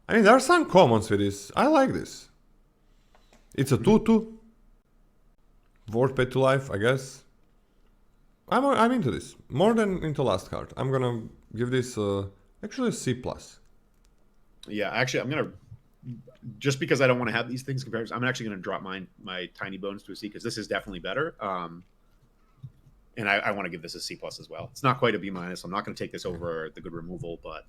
I mean, there are some commons with this. I like this. It's a 2/2. Ward pay to life, I guess. I'm into this. More than into last card. I'm gonna give this actually a C+. Yeah, actually, I'm gonna, just because I don't want to have these things compared, I'm actually gonna drop my Tiny Bones to a C, because this is definitely better. And I want to give this a C+ as well. It's not quite a B-. I'm not going to take this over the good removal, but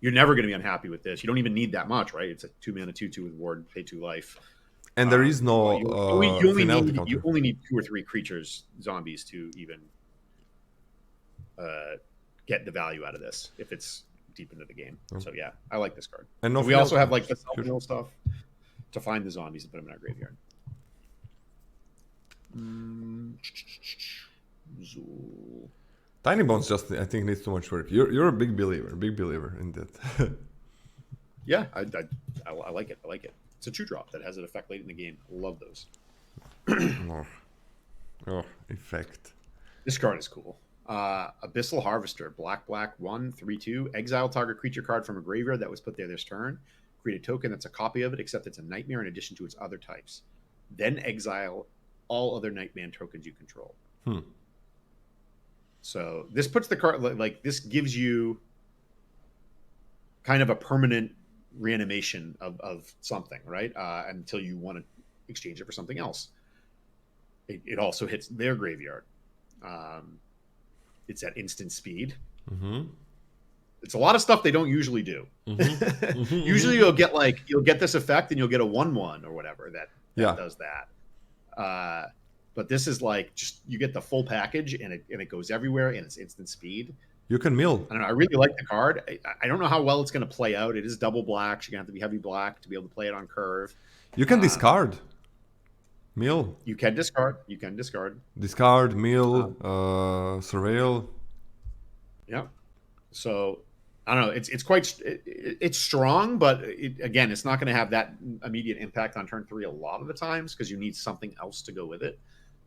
you're never going to be unhappy with this. You don't even need that much, right? It's a 2-mana 2/2 with Ward, pay 2 life. And there is no you only need 2 or 3 creatures, zombies, to even get the value out of this if it's deep into the game. So yeah, I like this card. And we also have like the self-mill stuff to find the zombies and put them in our graveyard. Tiny Bones just, I think, needs too much work. You're a big believer in that. Yeah, I like it. I like it. It's a 2-drop that has an effect late in the game. I love those. Effect. This card is cool. Abyssal Harvester, black 1, 3/2. Exile target creature card from a graveyard that was put there this turn. Create a token that's a copy of it, except it's a nightmare in addition to its other types. Then exile all other Nightman tokens you control. So this puts the card, like this gives you kind of a permanent reanimation of something, right? Until you want to exchange it for something else. It also hits their graveyard. It's at instant speed. It's a lot of stuff they don't usually do. Usually you'll get this effect and you'll get a 1/1 or whatever that does that. But this is like, just, you get the full package and it goes everywhere and it's instant speed. You can mill. I don't know. I really like the card. I don't know how well it's going to play out. It is double black. So you're going to have to be heavy black to be able to play it on curve. You can discard. Mill. You can discard. Discard, mill, surveil. Yeah. So I don't know. It's strong, but again, it's not going to have that immediate impact on turn 3 a lot of the times, because you need something else to go with it.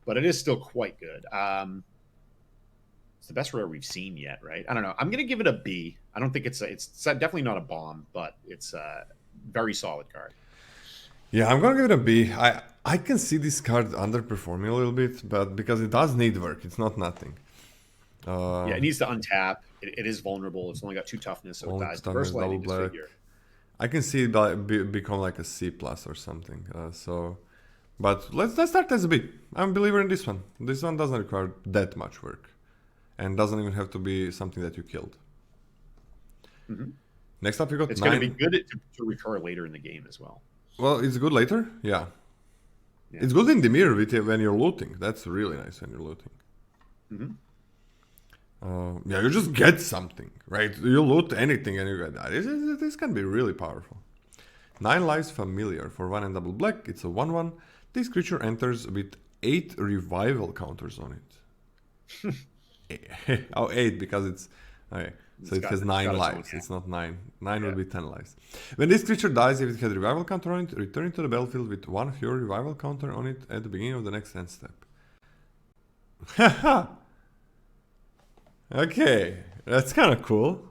But it is still quite good. It's the best rare we've seen yet, right? I don't know. I'm going to give it a B. I don't think it's definitely not a bomb, but it's a very solid card. Yeah, I'm going to give it a B. I can see this card underperforming a little bit, but because it does need work, it's not nothing. Yeah, it needs to untap. it is vulnerable. It's only got 2 toughness, so it Only dies the toughness, first double lightning black. figure. I can see it become like a C plus or something. But let's start as a B. I'm a believer in this one. This one doesn't require that much work, and doesn't even have to be something that you killed. Mm-hmm. Next up, we got It's 9. going to be good to recur later in the game as well. Well, it's good later. Yeah. It's good in the mirror when you're looting. That's really nice when you're looting. Mm-hmm. Yeah, you just get something, right? You loot anything and you get that. This can be really powerful. 9 lives familiar for 1 and double black. It's a 1/1. This creature enters with 8 revival counters on it. Oh, 8 because it's okay. So it has 9 lives. It's not 9. 9 would be 10 lives. When this creature dies, if it has a revival counter on it, return it to the battlefield with 1 fewer revival counter on it at the beginning of the next end step. Haha. Okay, that's kind of cool.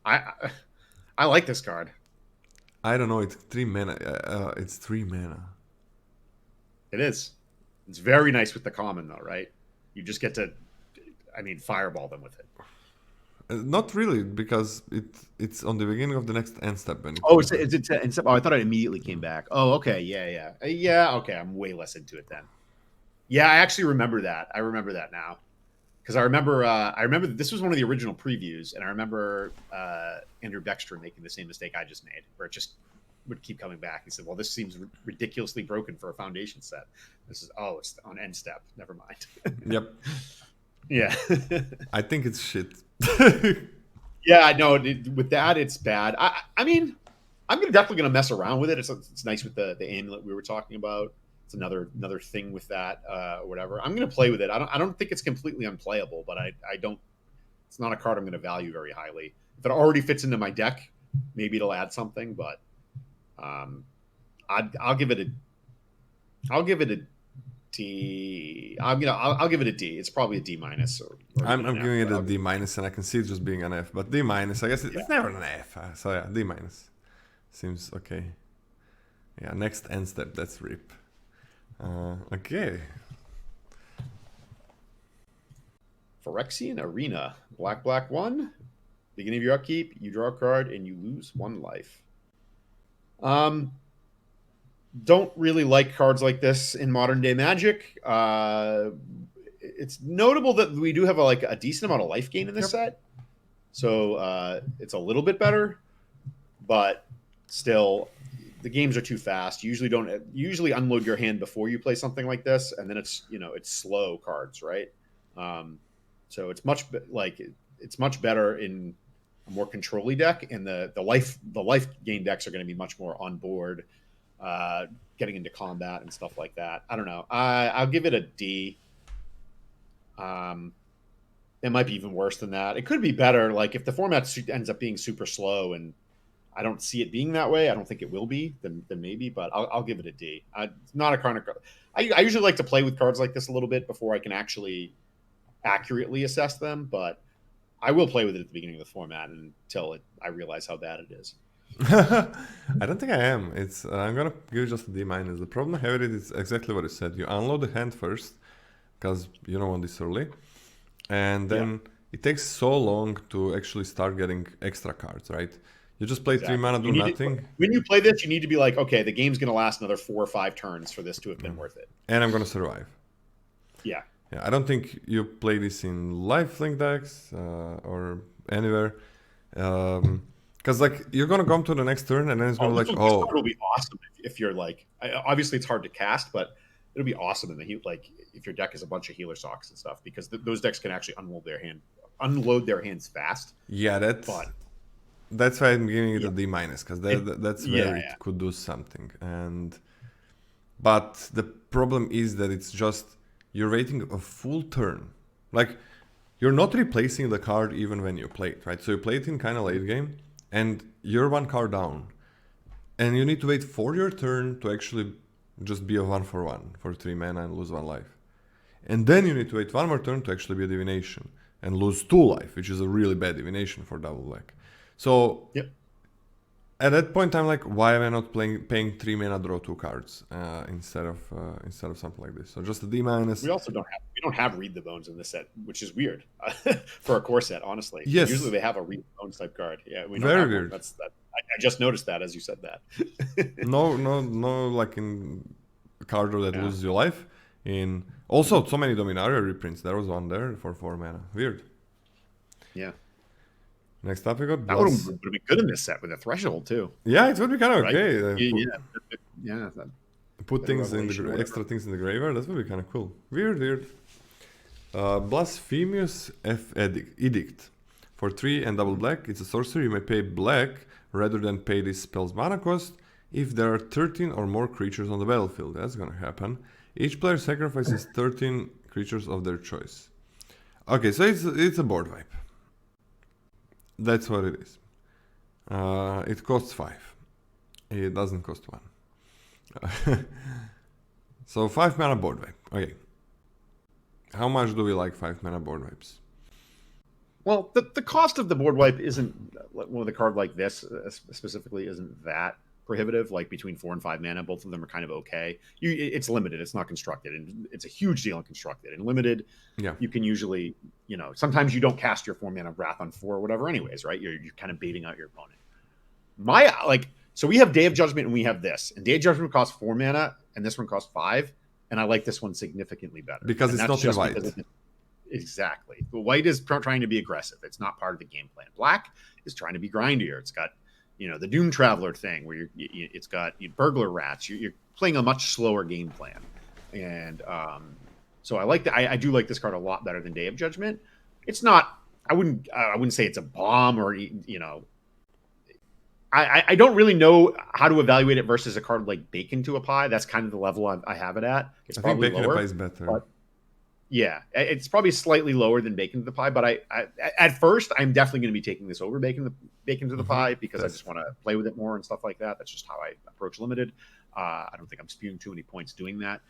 I like this card. I don't know. It's 3 mana. It's 3 mana. It is. It's very nice with the common though, right? You just get to, fireball them with it. Not really, because it's on the beginning of the next end step. When it's end step. Oh, I thought it immediately came back. Oh, okay, yeah. Okay, I'm way less into it then. Yeah, I actually remember that. I remember that now. Because I remember that this was one of the original previews, and I remember Andrew Beckstrom making the same mistake I just made, where it just would keep coming back. He said, "Well, this seems ridiculously broken for a foundation set. It's on end step. Never mind." Yep. Yeah. I think it's shit. Yeah, I know. With that, it's bad. I'm definitely gonna mess around with it. It's nice with the amulet we were talking about. It's another thing with that, or whatever. I'm gonna play with it. I don't think it's completely unplayable, but I don't. It's not a card I'm gonna value very highly. If it already fits into my deck, maybe it'll add something. But I'll give it a D. I'll give it a D. It's probably a D minus. I'm giving it a D minus, and I can see it just being an F. But D minus, I guess it's never an F. So yeah, D minus seems okay. Yeah, next end step. That's rip. Okay. Phyrexian Arena. Black 1. Beginning of your upkeep, you draw a card and you lose 1 life. Don't really like cards like this in modern day Magic. It's notable that we do have a decent amount of life gain in this set. So it's a little bit better, but still the games are too fast. You usually unload your hand before you play something like this, and then it's slow cards, right? So it's much better in a more control-y deck, and the life gain decks are going to be much more on board, getting into combat and stuff like that. I don't know. I'll give it a D. It might be even worse than that. It could be better. Like if the format ends up being super slow, and I don't see it being that way. I don't think it will be. Then maybe, but I'll give it a D. It's not a card. I usually like to play with cards like this a little bit before I can actually accurately assess them. But I will play with it at the beginning of the format until I realize how bad it is. I don't think I am. I'm gonna give it just a D minus. The problem I have with it is exactly what you said. You unload the hand first because you don't want this early, and then it takes so long to actually start getting extra cards, right? You just play 3 mana, do nothing. When you play this, you need to be like, okay, the game's going to last another 4 or 5 turns for this to have been worth it. And I'm going to survive. Yeah. I don't think you play this in lifelink decks or anywhere. Because you're going to come to the next turn and then it's going to it'll be awesome if you're obviously it's hard to cast, but it'll be awesome if your deck is a bunch of healer socks and stuff, because those decks can actually unload their hands fast. Yeah, that's why I'm giving it a D minus, because that's where it could do something. But the problem is that it's just you're waiting a full turn. Like you're not replacing the card even when you play it, right? So you play it in kind of late game, and you're 1 card down, and you need to wait for your turn to actually just be a 1/1 for 3 mana and lose 1 life, and then you need to wait 1 more turn to actually be a divination and lose 2 life, which is a really bad divination for double black. So at that point, I'm like, why am I not paying 3 mana, draw 2 cards instead of something like this? So just a D-. We also don't have Read the Bones in this set, which is weird for a core set, honestly. Yes. Usually they have a Read the Bones type card. Yeah, we don't Very have weird. one. I just noticed that as you said that. no, like in a card that loses your life. In also so many Dominaria reprints. There was one there for 4 mana. Weird. Yeah. Next up we got that would have been good in this set with a threshold too. Yeah, it would be kind of Right? okay. Yeah. Put things in the extra things in the graveyard. That would be kind of cool. Weird. Blasphemous Edict. For 3 and double black, it's a sorcery. You may pay black rather than pay this spell's mana cost if there are 13 or more creatures on the battlefield. That's gonna happen. Each player sacrifices 13 creatures of their choice. Okay, so it's a board wipe. That's what it is. It costs 5. It doesn't cost 1. So 5 mana board wipe. Okay. How much do we like 5 mana board wipes? Well, the cost of the board wipe isn't, one of the card like this specifically isn't that prohibitive. Like between 4 and 5 mana, both of them are kind of okay. It's limited. It's not constructed, and it's a huge deal in constructed. And limited, you can usually, sometimes you don't cast your 4 mana Wrath on 4 or whatever. Anyways, right? You're kind of baiting out your opponent. So we have Day of Judgment and we have this, and Day of Judgment costs 4 mana, and this one costs 5, and I like this one significantly better because it's not in white. Exactly. The white is trying to be aggressive. It's not part of the game plan. Black is trying to be grindier. It's got, the Doom Traveler thing where it's got Burglar Rats. You're playing a much slower game plan, and so I like that. I do like this card a lot better than Day of Judgment. It's not. I wouldn't say it's a bomb or I don't really know how to evaluate it versus a card like Bacon to a Pie. That's kind of the level I have it at. It's probably Bacon lower. to a Pie is better. But yeah, it's probably slightly lower than Bacon to the Pie, but I at first I'm definitely going to be taking this over Bacon to the Pie because I just want to play with it more and stuff like that. That's just how I approach limited. I don't think I'm spewing too many points doing that.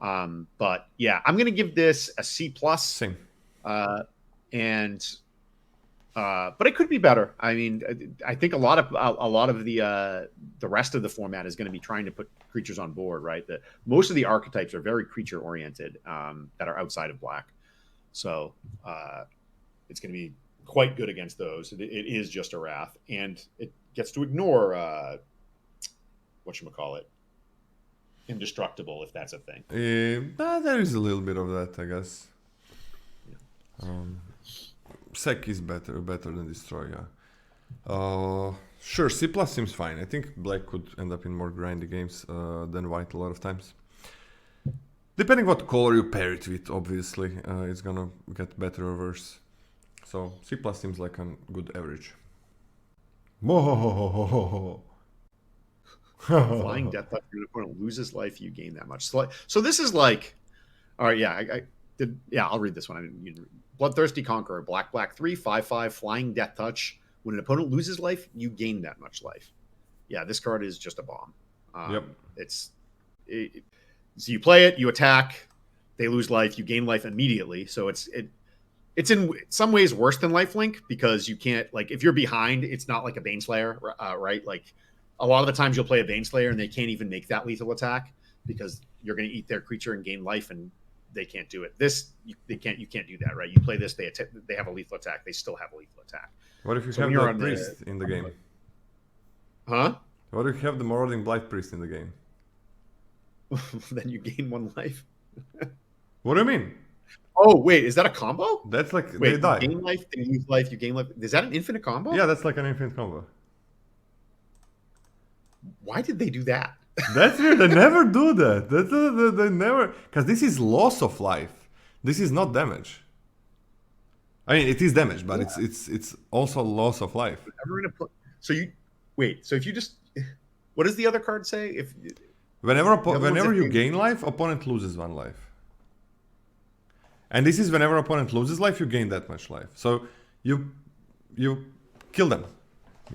But yeah, I'm going to give this a C plus. Same. But it could be better. I mean, I think a lot of the rest of the format is going to be trying to put creatures on board, right? Most of the archetypes are very creature oriented that are outside of black, so it's going to be quite good against those. It is just a Wrath, and it gets to ignore whatchamacallit, Indestructible, if that's a thing. There is a little bit of that, I guess. Sec is better than Destroy, yeah. Sure, C plus seems fine. I think black could end up in more grindy games than white a lot of times. Depending what color you pair it with, obviously, it's gonna get better or worse. So C plus seems like a good average. Flying Death Touch, your opponent loses life, you gain that much. So this is like, all right, yeah, I'll read this one. Bloodthirsty Conqueror, black 3, 5/5, Flying Death Touch. When an opponent loses life, you gain that much life. Yeah, this card is just a bomb. Yep. So you play it, you attack, they lose life, you gain life immediately. So it's in some ways worse than Lifelink because you can't, like, if you're behind, it's not like a Baneslayer, right? Like a lot of the times you'll play a Baneslayer and they can't even make that lethal attack because you're going to eat their creature and gain life, and they can't do it. You can't do that, right? You play this, they have a lethal attack, they still have a lethal attack. What if you have the priest in the game? Huh? What if you have the Marauding Blight Priest in the game? Then you gain 1 life. What do you mean? Oh, wait, is that a combo? That's like, wait, they die. You gain life, then you lose life, you gain life. Is that an infinite combo? Yeah, that's like an infinite combo. Why did they do that? That's weird. They never do that. They never, because this is loss of life. This is not damage. I mean, it is damage, but it's also loss of life. So if you just, what does the other card say? Whenever you gain life, opponent loses 1 life. And this is whenever opponent loses life, you gain that much life. So you kill them.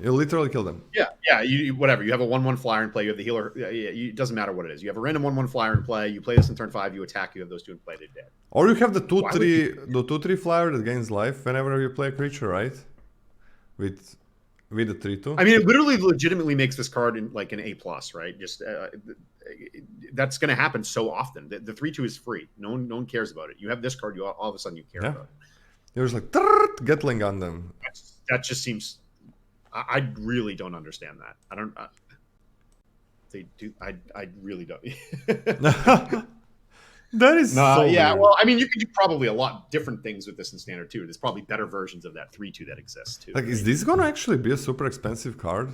You literally kill them. Yeah. You whatever. You have a 1/1 flyer in play. You have the healer. It doesn't matter what it is. You have a random 1/1 flyer in play. You play this in turn 5. You attack. You have those 2 in play. They're dead. Or you have the 2/3 flyer that gains life whenever you play a creature, right? With with the 3/2. I mean, it literally legitimately makes this card in like an A plus, right? Just that's going to happen so often. The 3/2 is free. No one cares about it. You have this card, you all of a sudden you care about it. You're just like Gatling on them. That just seems. I really don't understand that. I don't. They do. I really don't. That is so yeah. weird. Well, I mean, you could do probably a lot different things with this in standard too. There's probably better versions of that 3/2 that exist too. Like, is this gonna actually be a super expensive card?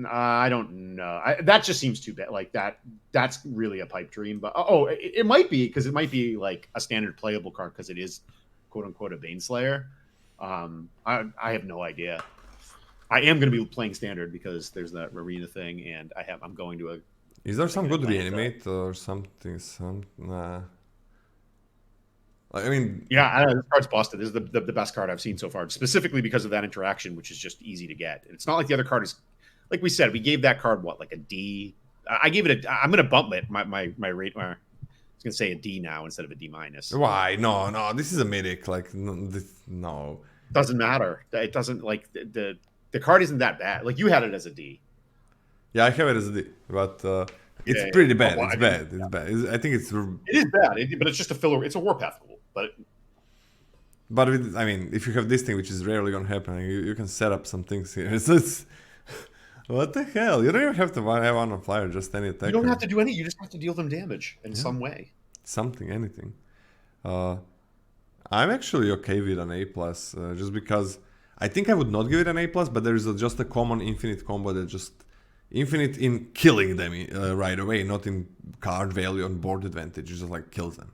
I don't know. That just seems too bad. Like that. That's really a pipe dream. But it might be because it might be like a standard playable card because it is quote unquote a Baneslayer. I have no idea. I am going to be playing standard because there's that arena thing, and I'm going to a. Is there some good reanimate or something? Nah. I mean, yeah, this card's busted. This is the best card I've seen so far, specifically because of that interaction, which is just easy to get. It's not like the other card is, like we said, we gave that card what, like a D. I gave it I'm going to bump it my rate. I was going to say a D now instead of a D minus. Why? No. This is a mythic. Like no. Doesn't matter. It doesn't like the card isn't that bad. Like you had it as a D. Yeah, I have it as a D, but it's pretty bad. It's bad. It's bad. I think it's. It is bad, but it's just a filler. It's a Warpath Ghoul, but. But I mean, if you have this thing, which is rarely gonna happen, you can set up some things here. It's what the hell? You don't even have to have one on flyer. Just any attack. You don't have to do any. You just have to deal them damage in some way. Something, anything. I'm actually okay with an A plus, just because I think I would not give it an A plus, but there is just a common infinite combo that just infinite in killing them right away, not in card value and board advantage. It just like kills them.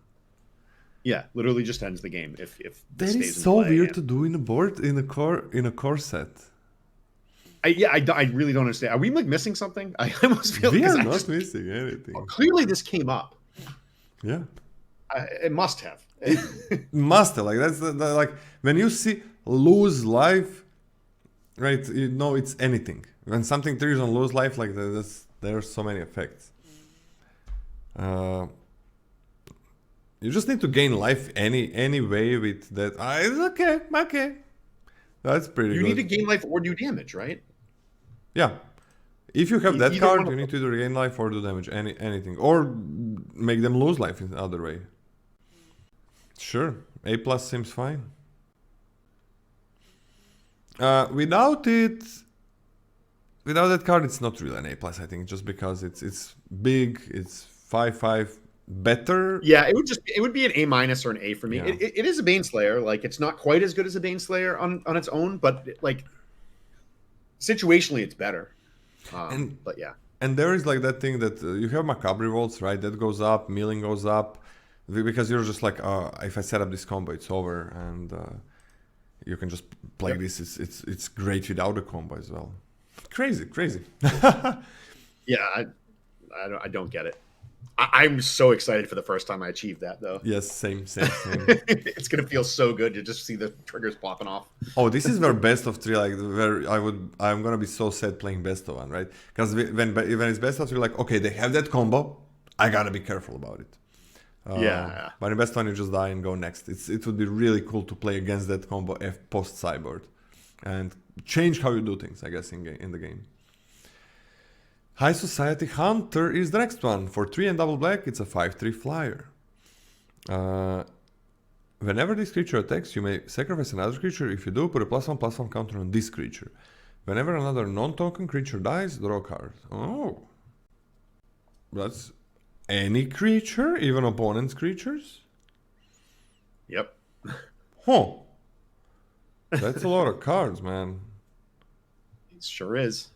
Yeah, literally just ends the game if that is so weird to do in a board in a core set. I really don't understand. Are we like missing something? I almost feel we are not missing anything. Well, clearly, this came up. Yeah, it must have. Must have. Like that's like when you see lose life, right? You know it's anything. When something triggers on lose life, like there are so many effects. You just need to gain life any way with that. It's okay. That's pretty good. You need to gain life or do damage, right? Yeah. If you have that card, you need to either gain life or do damage, anything. Or make them lose life in the other way. Sure, A plus seems fine. Without that card, it's not really an A plus, I think, just because it's big, it's 5/5 better. Yeah, it would be an A minus or an A for me. Yeah. It is a Baneslayer. Like it's not quite as good as a Baneslayer on its own, but like situationally, it's better. But yeah. And there is like that thing that you have Macabre Revolts, right? That goes up, milling goes up, because you're just like, if I set up this combo, it's over, and you can just play this. It's great without a combo as well. Crazy. Yeah, I don't get it. I'm so excited for the first time I achieved that, though. Yes, same. It's gonna feel so good to just see the triggers popping off. Oh, this is where best of three, like where I'm gonna be so sad playing best of one, right? Because when it's best of three, like okay, they have that combo, I gotta be careful about it. Yeah. But in best one, you just die and go next. It would be really cool to play against that combo post sideboard, and change how you do things, I guess, in the game. High Society Hunter is the next one. For 3 and double black, it's a 5/3 flyer. Whenever this creature attacks, you may sacrifice another creature. If you do, put a +1/+1 counter on this creature. Whenever another non-token creature dies, draw a card. Oh. That's any creature, even opponent's creatures? Yep. Huh. That's a lot of cards, man. It sure is.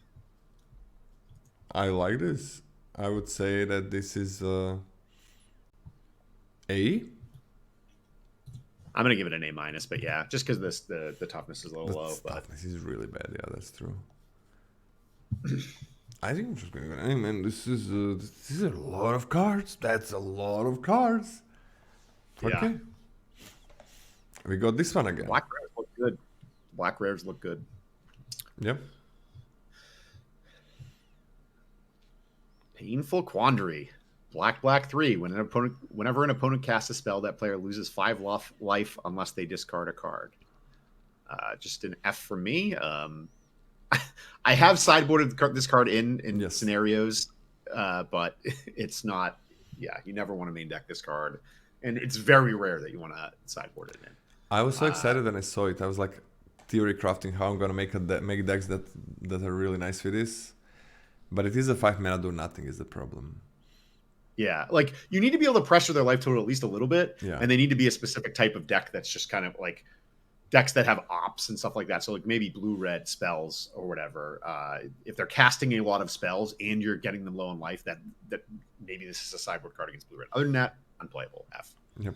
I like this. I would say that this is A. I'm gonna give it an A minus, but yeah, just because the toughness is a little low. But toughness is really bad. Yeah, that's true. I think I'm just gonna go. Hey man, this is a lot of cards. That's a lot of cards. Okay. Yeah. We got this one again. Black rares look good. Black rares look good. Yep. Painful Quandary. Black 3. Whenever an opponent casts a spell, that player loses 5 life unless they discard a card. Just an F for me. I have sideboarded this card in scenarios, but it's not. Yeah, you never want to main deck this card, and it's very rare that you want to sideboard it in. I was so excited when I saw it. I was like theory crafting how I'm gonna make decks that are really nice with this, but it is a 5 mana do nothing is the problem. Yeah, like you need to be able to pressure their life total at least a little bit, Yeah. and they need to be a specific type of deck that's just kind of like decks that have ops and stuff like that. So like maybe blue-red spells or whatever. If they're casting a lot of spells and you're getting them low in life, that maybe this is a sideboard card against blue-red. Other than that, unplayable. F. Yep.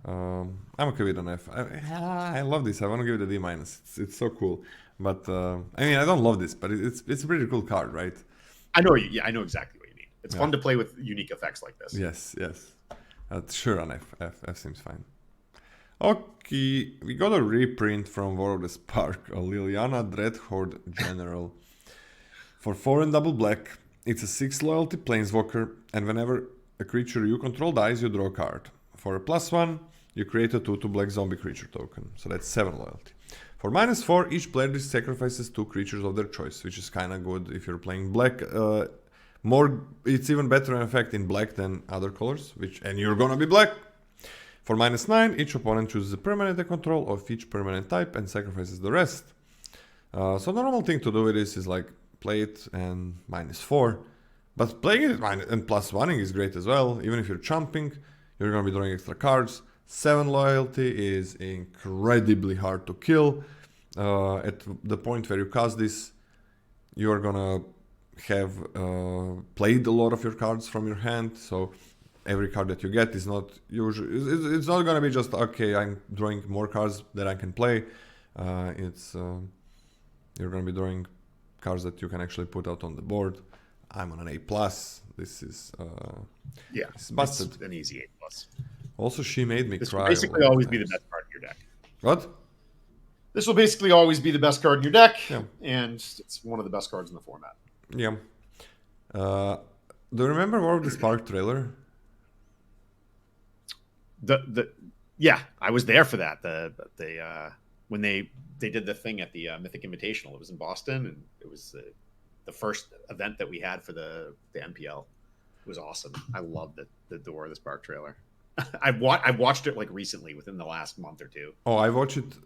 I'm okay with an F. I love this. I want to give it a D minus. It's so cool. But I mean, I don't love this, but it's a pretty cool card, right? I know you. Yeah, I know exactly what you mean. It's fun to play with unique effects like this. Yes. Sure, an F. F seems fine. Okay, we got a reprint from War of the Spark, a Liliana Dreadhorde General. For 4 and double black, it's a 6 loyalty planeswalker, and whenever a creature you control dies, you draw a card. For a +1, you create a 2/2 black zombie creature token, so that's 7 loyalty. For -4, each player sacrifices 2 creatures of their choice, which is kind of good if you're playing black. It's even better in effect in black than other colors, and you're gonna be black. For -9, each opponent chooses a permanent they control of each permanent type and sacrifices the rest. So the normal thing to do with this is like play it and -4. But playing it and +1ing is great as well. Even if you're chumping, you're going to be drawing extra cards. 7 loyalty is incredibly hard to kill. At the point where you cast this, you're going to have played a lot of your cards from your hand. So every card that you get is not usually, it's not going to be just, okay, I'm drawing more cards that I can play. You're going to be drawing cards that you can actually put out on the board. I'm on an A+. This is it's busted. It's an easy A+. Also, she made me this cry. Will basically always be the best card in your deck. What? This will basically always be the best card in your deck, yeah. And it's one of the best cards in the format. Yeah. Do you remember War of the Spark trailer? Yeah, I was there for that. When they did the thing at the Mythic Invitational. It was in Boston, and it was the first event that we had for the MPL. It was awesome. I loved the War of the Spark trailer. I've watched it like recently, within the last month or two. Oh, I watch it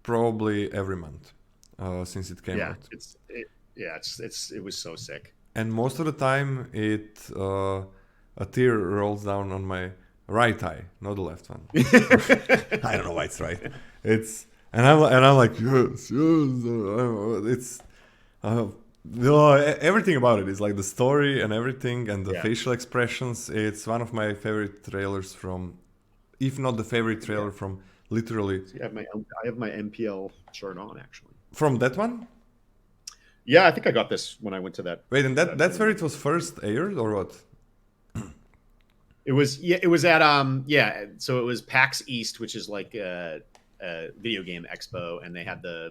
probably every month since it came out. It was so sick. And most of the time, a tear rolls down on my right eye, not the left one. I don't know why it's right. And I'm like, yes. It's everything about it is like the story and everything, and the facial expressions. It's one of my favorite trailers from, if not the favorite trailer from literally. See, I have my MPL shirt on actually. From that one? Yeah, I think I got this when I went to that. Wait, and that's where it was first aired, or what? It was at so it was PAX East, which is like a video game expo, and they had the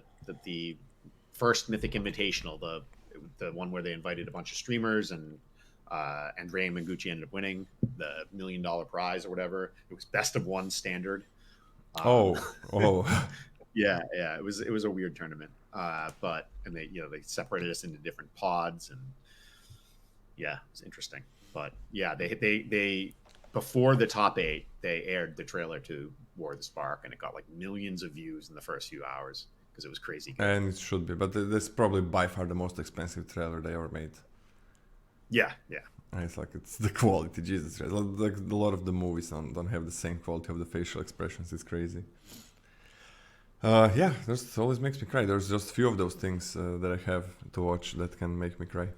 first Mythic Invitational, the one where they invited a bunch of streamers, and Ray Mangucci ended up winning the $1 million prize or whatever. It was best of one standard. Yeah, it was a weird tournament. But they separated us into different pods, and yeah, it's interesting. But yeah, they before the top 8, they aired the trailer to War of the Spark, and it got like millions of views in the first few hours because it was crazy good. And it should be, but this is probably by far the most expensive trailer they ever made. Yeah. It's the quality, Jesus Christ. Like a lot of the movies don't have the same quality of the facial expressions. It's crazy. This always makes me cry. There's just a few of those things that I have to watch that can make me cry.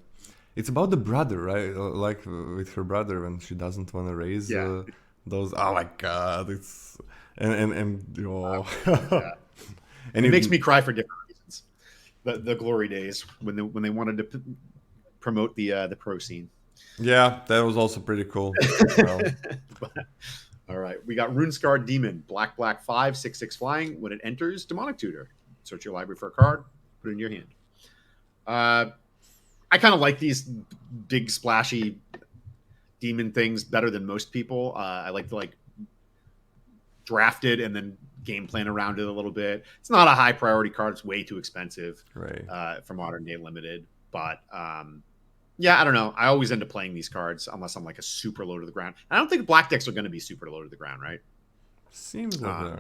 It's about the brother, right? Like with her brother when she doesn't want to raise those. Oh my God! It's and and it makes me cry for different reasons. The glory days when they wanted to promote the pro scene. Yeah, that was also pretty cool. All right, we got Runescarred Demon, black 5, 6/6 flying. When it enters, Demonic Tutor. Search your library for a card, put it in your hand. I kind of like these big splashy demon things better than most people. I like to draft it and then game plan around it a little bit. It's not a high priority card. It's way too expensive for modern day limited. But yeah, I don't know. I always end up playing these cards unless I'm like a super low to the ground. I don't think black decks are going to be super low to the ground, right? Seems like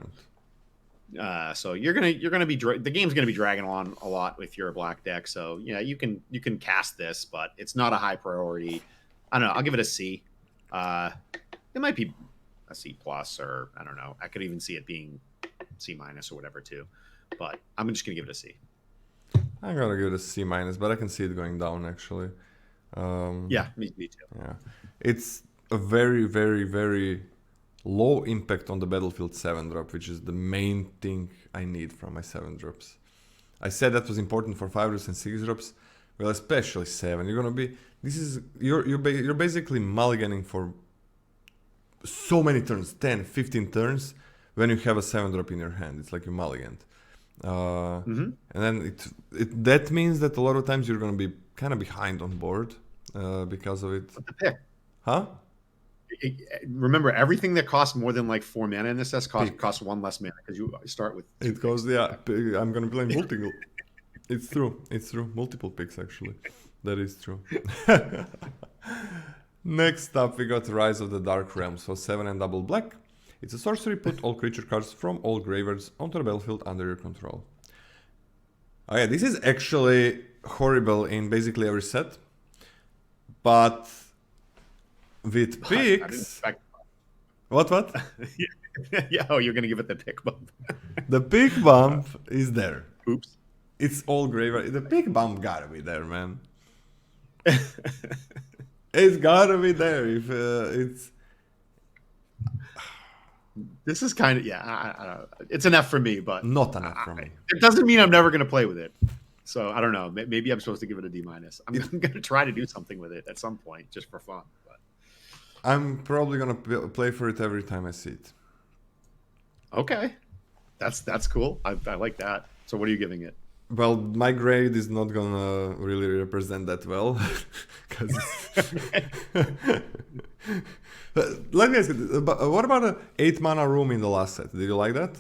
that. So you're gonna be the game's gonna be dragging on a lot if you're a black deck. So yeah, you can cast this, but it's not a high priority. I don't know. I'll give it a C. It might be a C plus, or I don't know. I could even see it being C minus or whatever too. But I'm just gonna give it a C. I'm gonna give it a C minus, but I can see it going down actually. Yeah, me too. Yeah, it's a very, very, very low impact on the battlefield 7-drop, which is the main thing I need from my 7-drops. I said that was important for 5-drops and 6-drops. Well, especially 7. You're gonna be. This is you're basically mulliganing for so many turns, 10, 15 turns, when you have a 7-drop in your hand. It's like you mulliganed. And then that means that a lot of times you're gonna be kind of behind on board because of it. Huh? Remember, everything that costs more than like 4 mana in this set costs 1 less mana because you start with. It goes, yeah. I'm gonna play multiple. It's true. It's true. Multiple picks actually. That is true. Next up, we got Rise of the Dark Realms for 7 and double black. It's a sorcery. Put all creature cards from all graveyards onto the battlefield under your control. Oh yeah, this is actually horrible in basically every set, but with picks. What? Yeah, oh, you're gonna give it the pick bump. The pick bump is there. Oops. It's all graveyard. The pick bump gotta be there, man. It's gotta be there. If it's. This is kind of I don't know. It's an F for me, but not an F for me. It doesn't mean I'm never gonna play with it. So I don't know. Maybe I'm supposed to give it a D minus. I'm gonna try to do something with it at some point, just for fun. But I'm probably gonna play for it every time I see it. Okay, that's cool. I like that. So what are you giving it? Well, my grade is not gonna really represent that well. Let me ask you, what about an 8 mana room in the last set? Did you like that?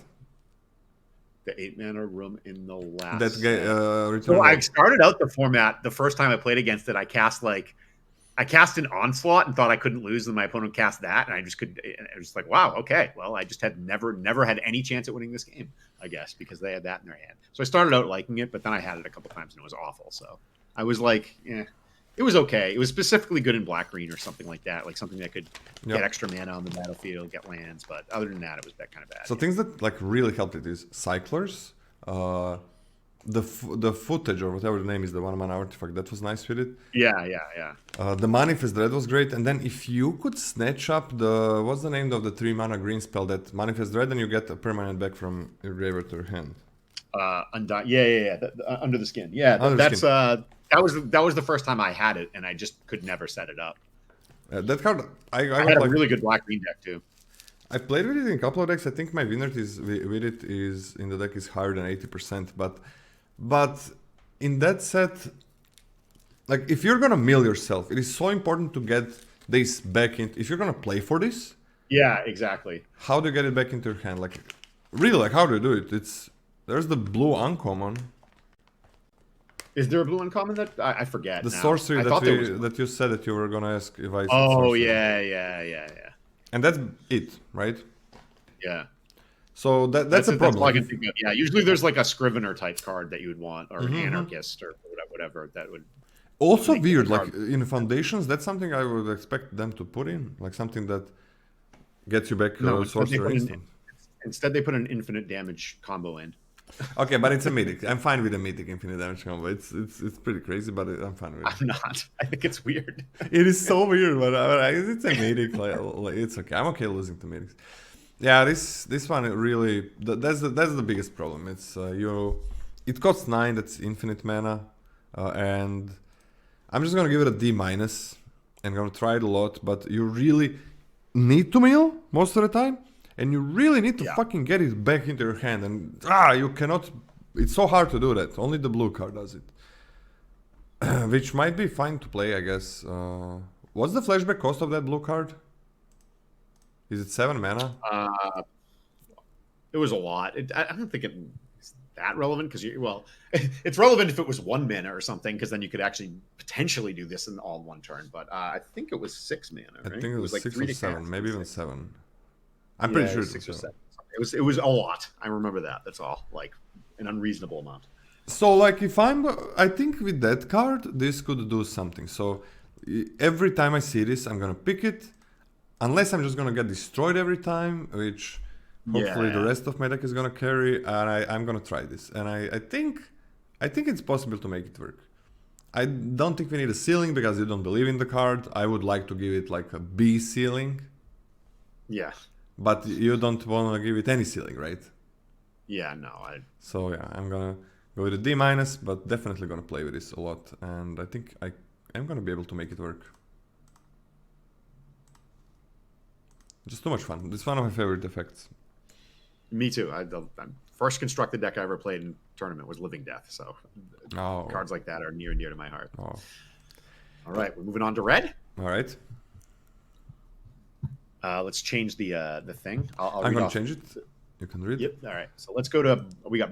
The 8 mana room in the last that set. So I started out the format, the first time I played against it, I cast an Onslaught and thought I couldn't lose, and my opponent cast that, and I just could. I was just like, wow, okay, well, I just had never had any chance at winning this game, I guess, because they had that in their hand. So I started out liking it, but then I had it a couple times and it was awful. So I was like, it was okay. It was specifically good in black green or something like that, like something that could get extra mana on the battlefield, get lands. But other than that, it was that kind of bad. So things that like really helped it is cyclers. The footage or whatever the name is, the 1 mana artifact, that was nice with it. Yeah. The Manifest Dread was great, and then if you could snatch up the what's the name of the 3 mana green spell that Manifest Dread, and you get a permanent back from your graveyard to your hand. Under the Skin. Yeah, that was the first time I had it, and I just could never set it up. That card, I had a really good black green deck too. I played with it in a couple of decks. I think my win rate with it is in the deck is higher than 80%, but in that set, like if you're gonna mill yourself, it is so important to get this back in. If you're gonna play for this, yeah, exactly. How do you get it back into your hand? Like, really, like how do you do it? There's the blue uncommon. Is there a blue uncommon that I forget? The sorcery that you said that you were gonna ask if I. Oh yeah. And that's it, right? Yeah. So that's a problem. That's all I can think of. Yeah, usually there's like a Scrivener type card that you would want, or an Anarchist, or whatever that would. Also weird, like in Foundations, that's something I would expect them to put in, like something that gets you back sorcerer instant. Instead, they put an infinite damage combo in. Okay, but it's a mythic. I'm fine with a mythic infinite damage combo. It's pretty crazy, but I'm fine with it. I'm not. I think it's weird. It is so weird, but it's a mythic. Like, it's okay. I'm okay losing to mythics. Yeah, this one really that's the biggest problem. It's it costs 9. That's infinite mana, and I'm just gonna give it a D minus. I'm gonna try it a lot, but you really need to mill most of the time. And you really need to fucking get it back into your hand. And you cannot. It's so hard to do that. Only the blue card does it. Which might be fine to play, I guess. What's the flashback cost of that blue card? Is it 7 mana? It was a lot. I don't think it's that relevant because well, it's relevant if it was 1 mana or something because then you could actually potentially do this in all one turn. But I think it was 6 mana. Right? I think it was like 6 3 or to 7, cast, maybe even 6. 7. I'm pretty sure it was 6 or 7. 7. It was a lot. I remember that. That's all. Like an unreasonable amount. So like if I think with that card, this could do something. So every time I see this, I'm gonna pick it. Unless I'm just gonna get destroyed every time, which hopefully the rest of my deck is gonna carry, and I'm gonna try this. And I think it's possible to make it work. I don't think we need a ceiling because you don't believe in the card. I would like to give it like a B ceiling. Yeah. But you don't want to give it any ceiling, right? Yeah, no. So yeah, I'm gonna go with a D minus, but definitely gonna play with this a lot, and I think I am gonna be able to make it work. Just too much fun. This is one of my favorite effects. Me too. First constructed deck I ever played in tournament was Living Death, so cards like that are near and dear to my heart. Oh. All right, we're moving on to red. All right. Let's change the thing. I'm gonna change it. You can read. Yep. All right. So let's go to we got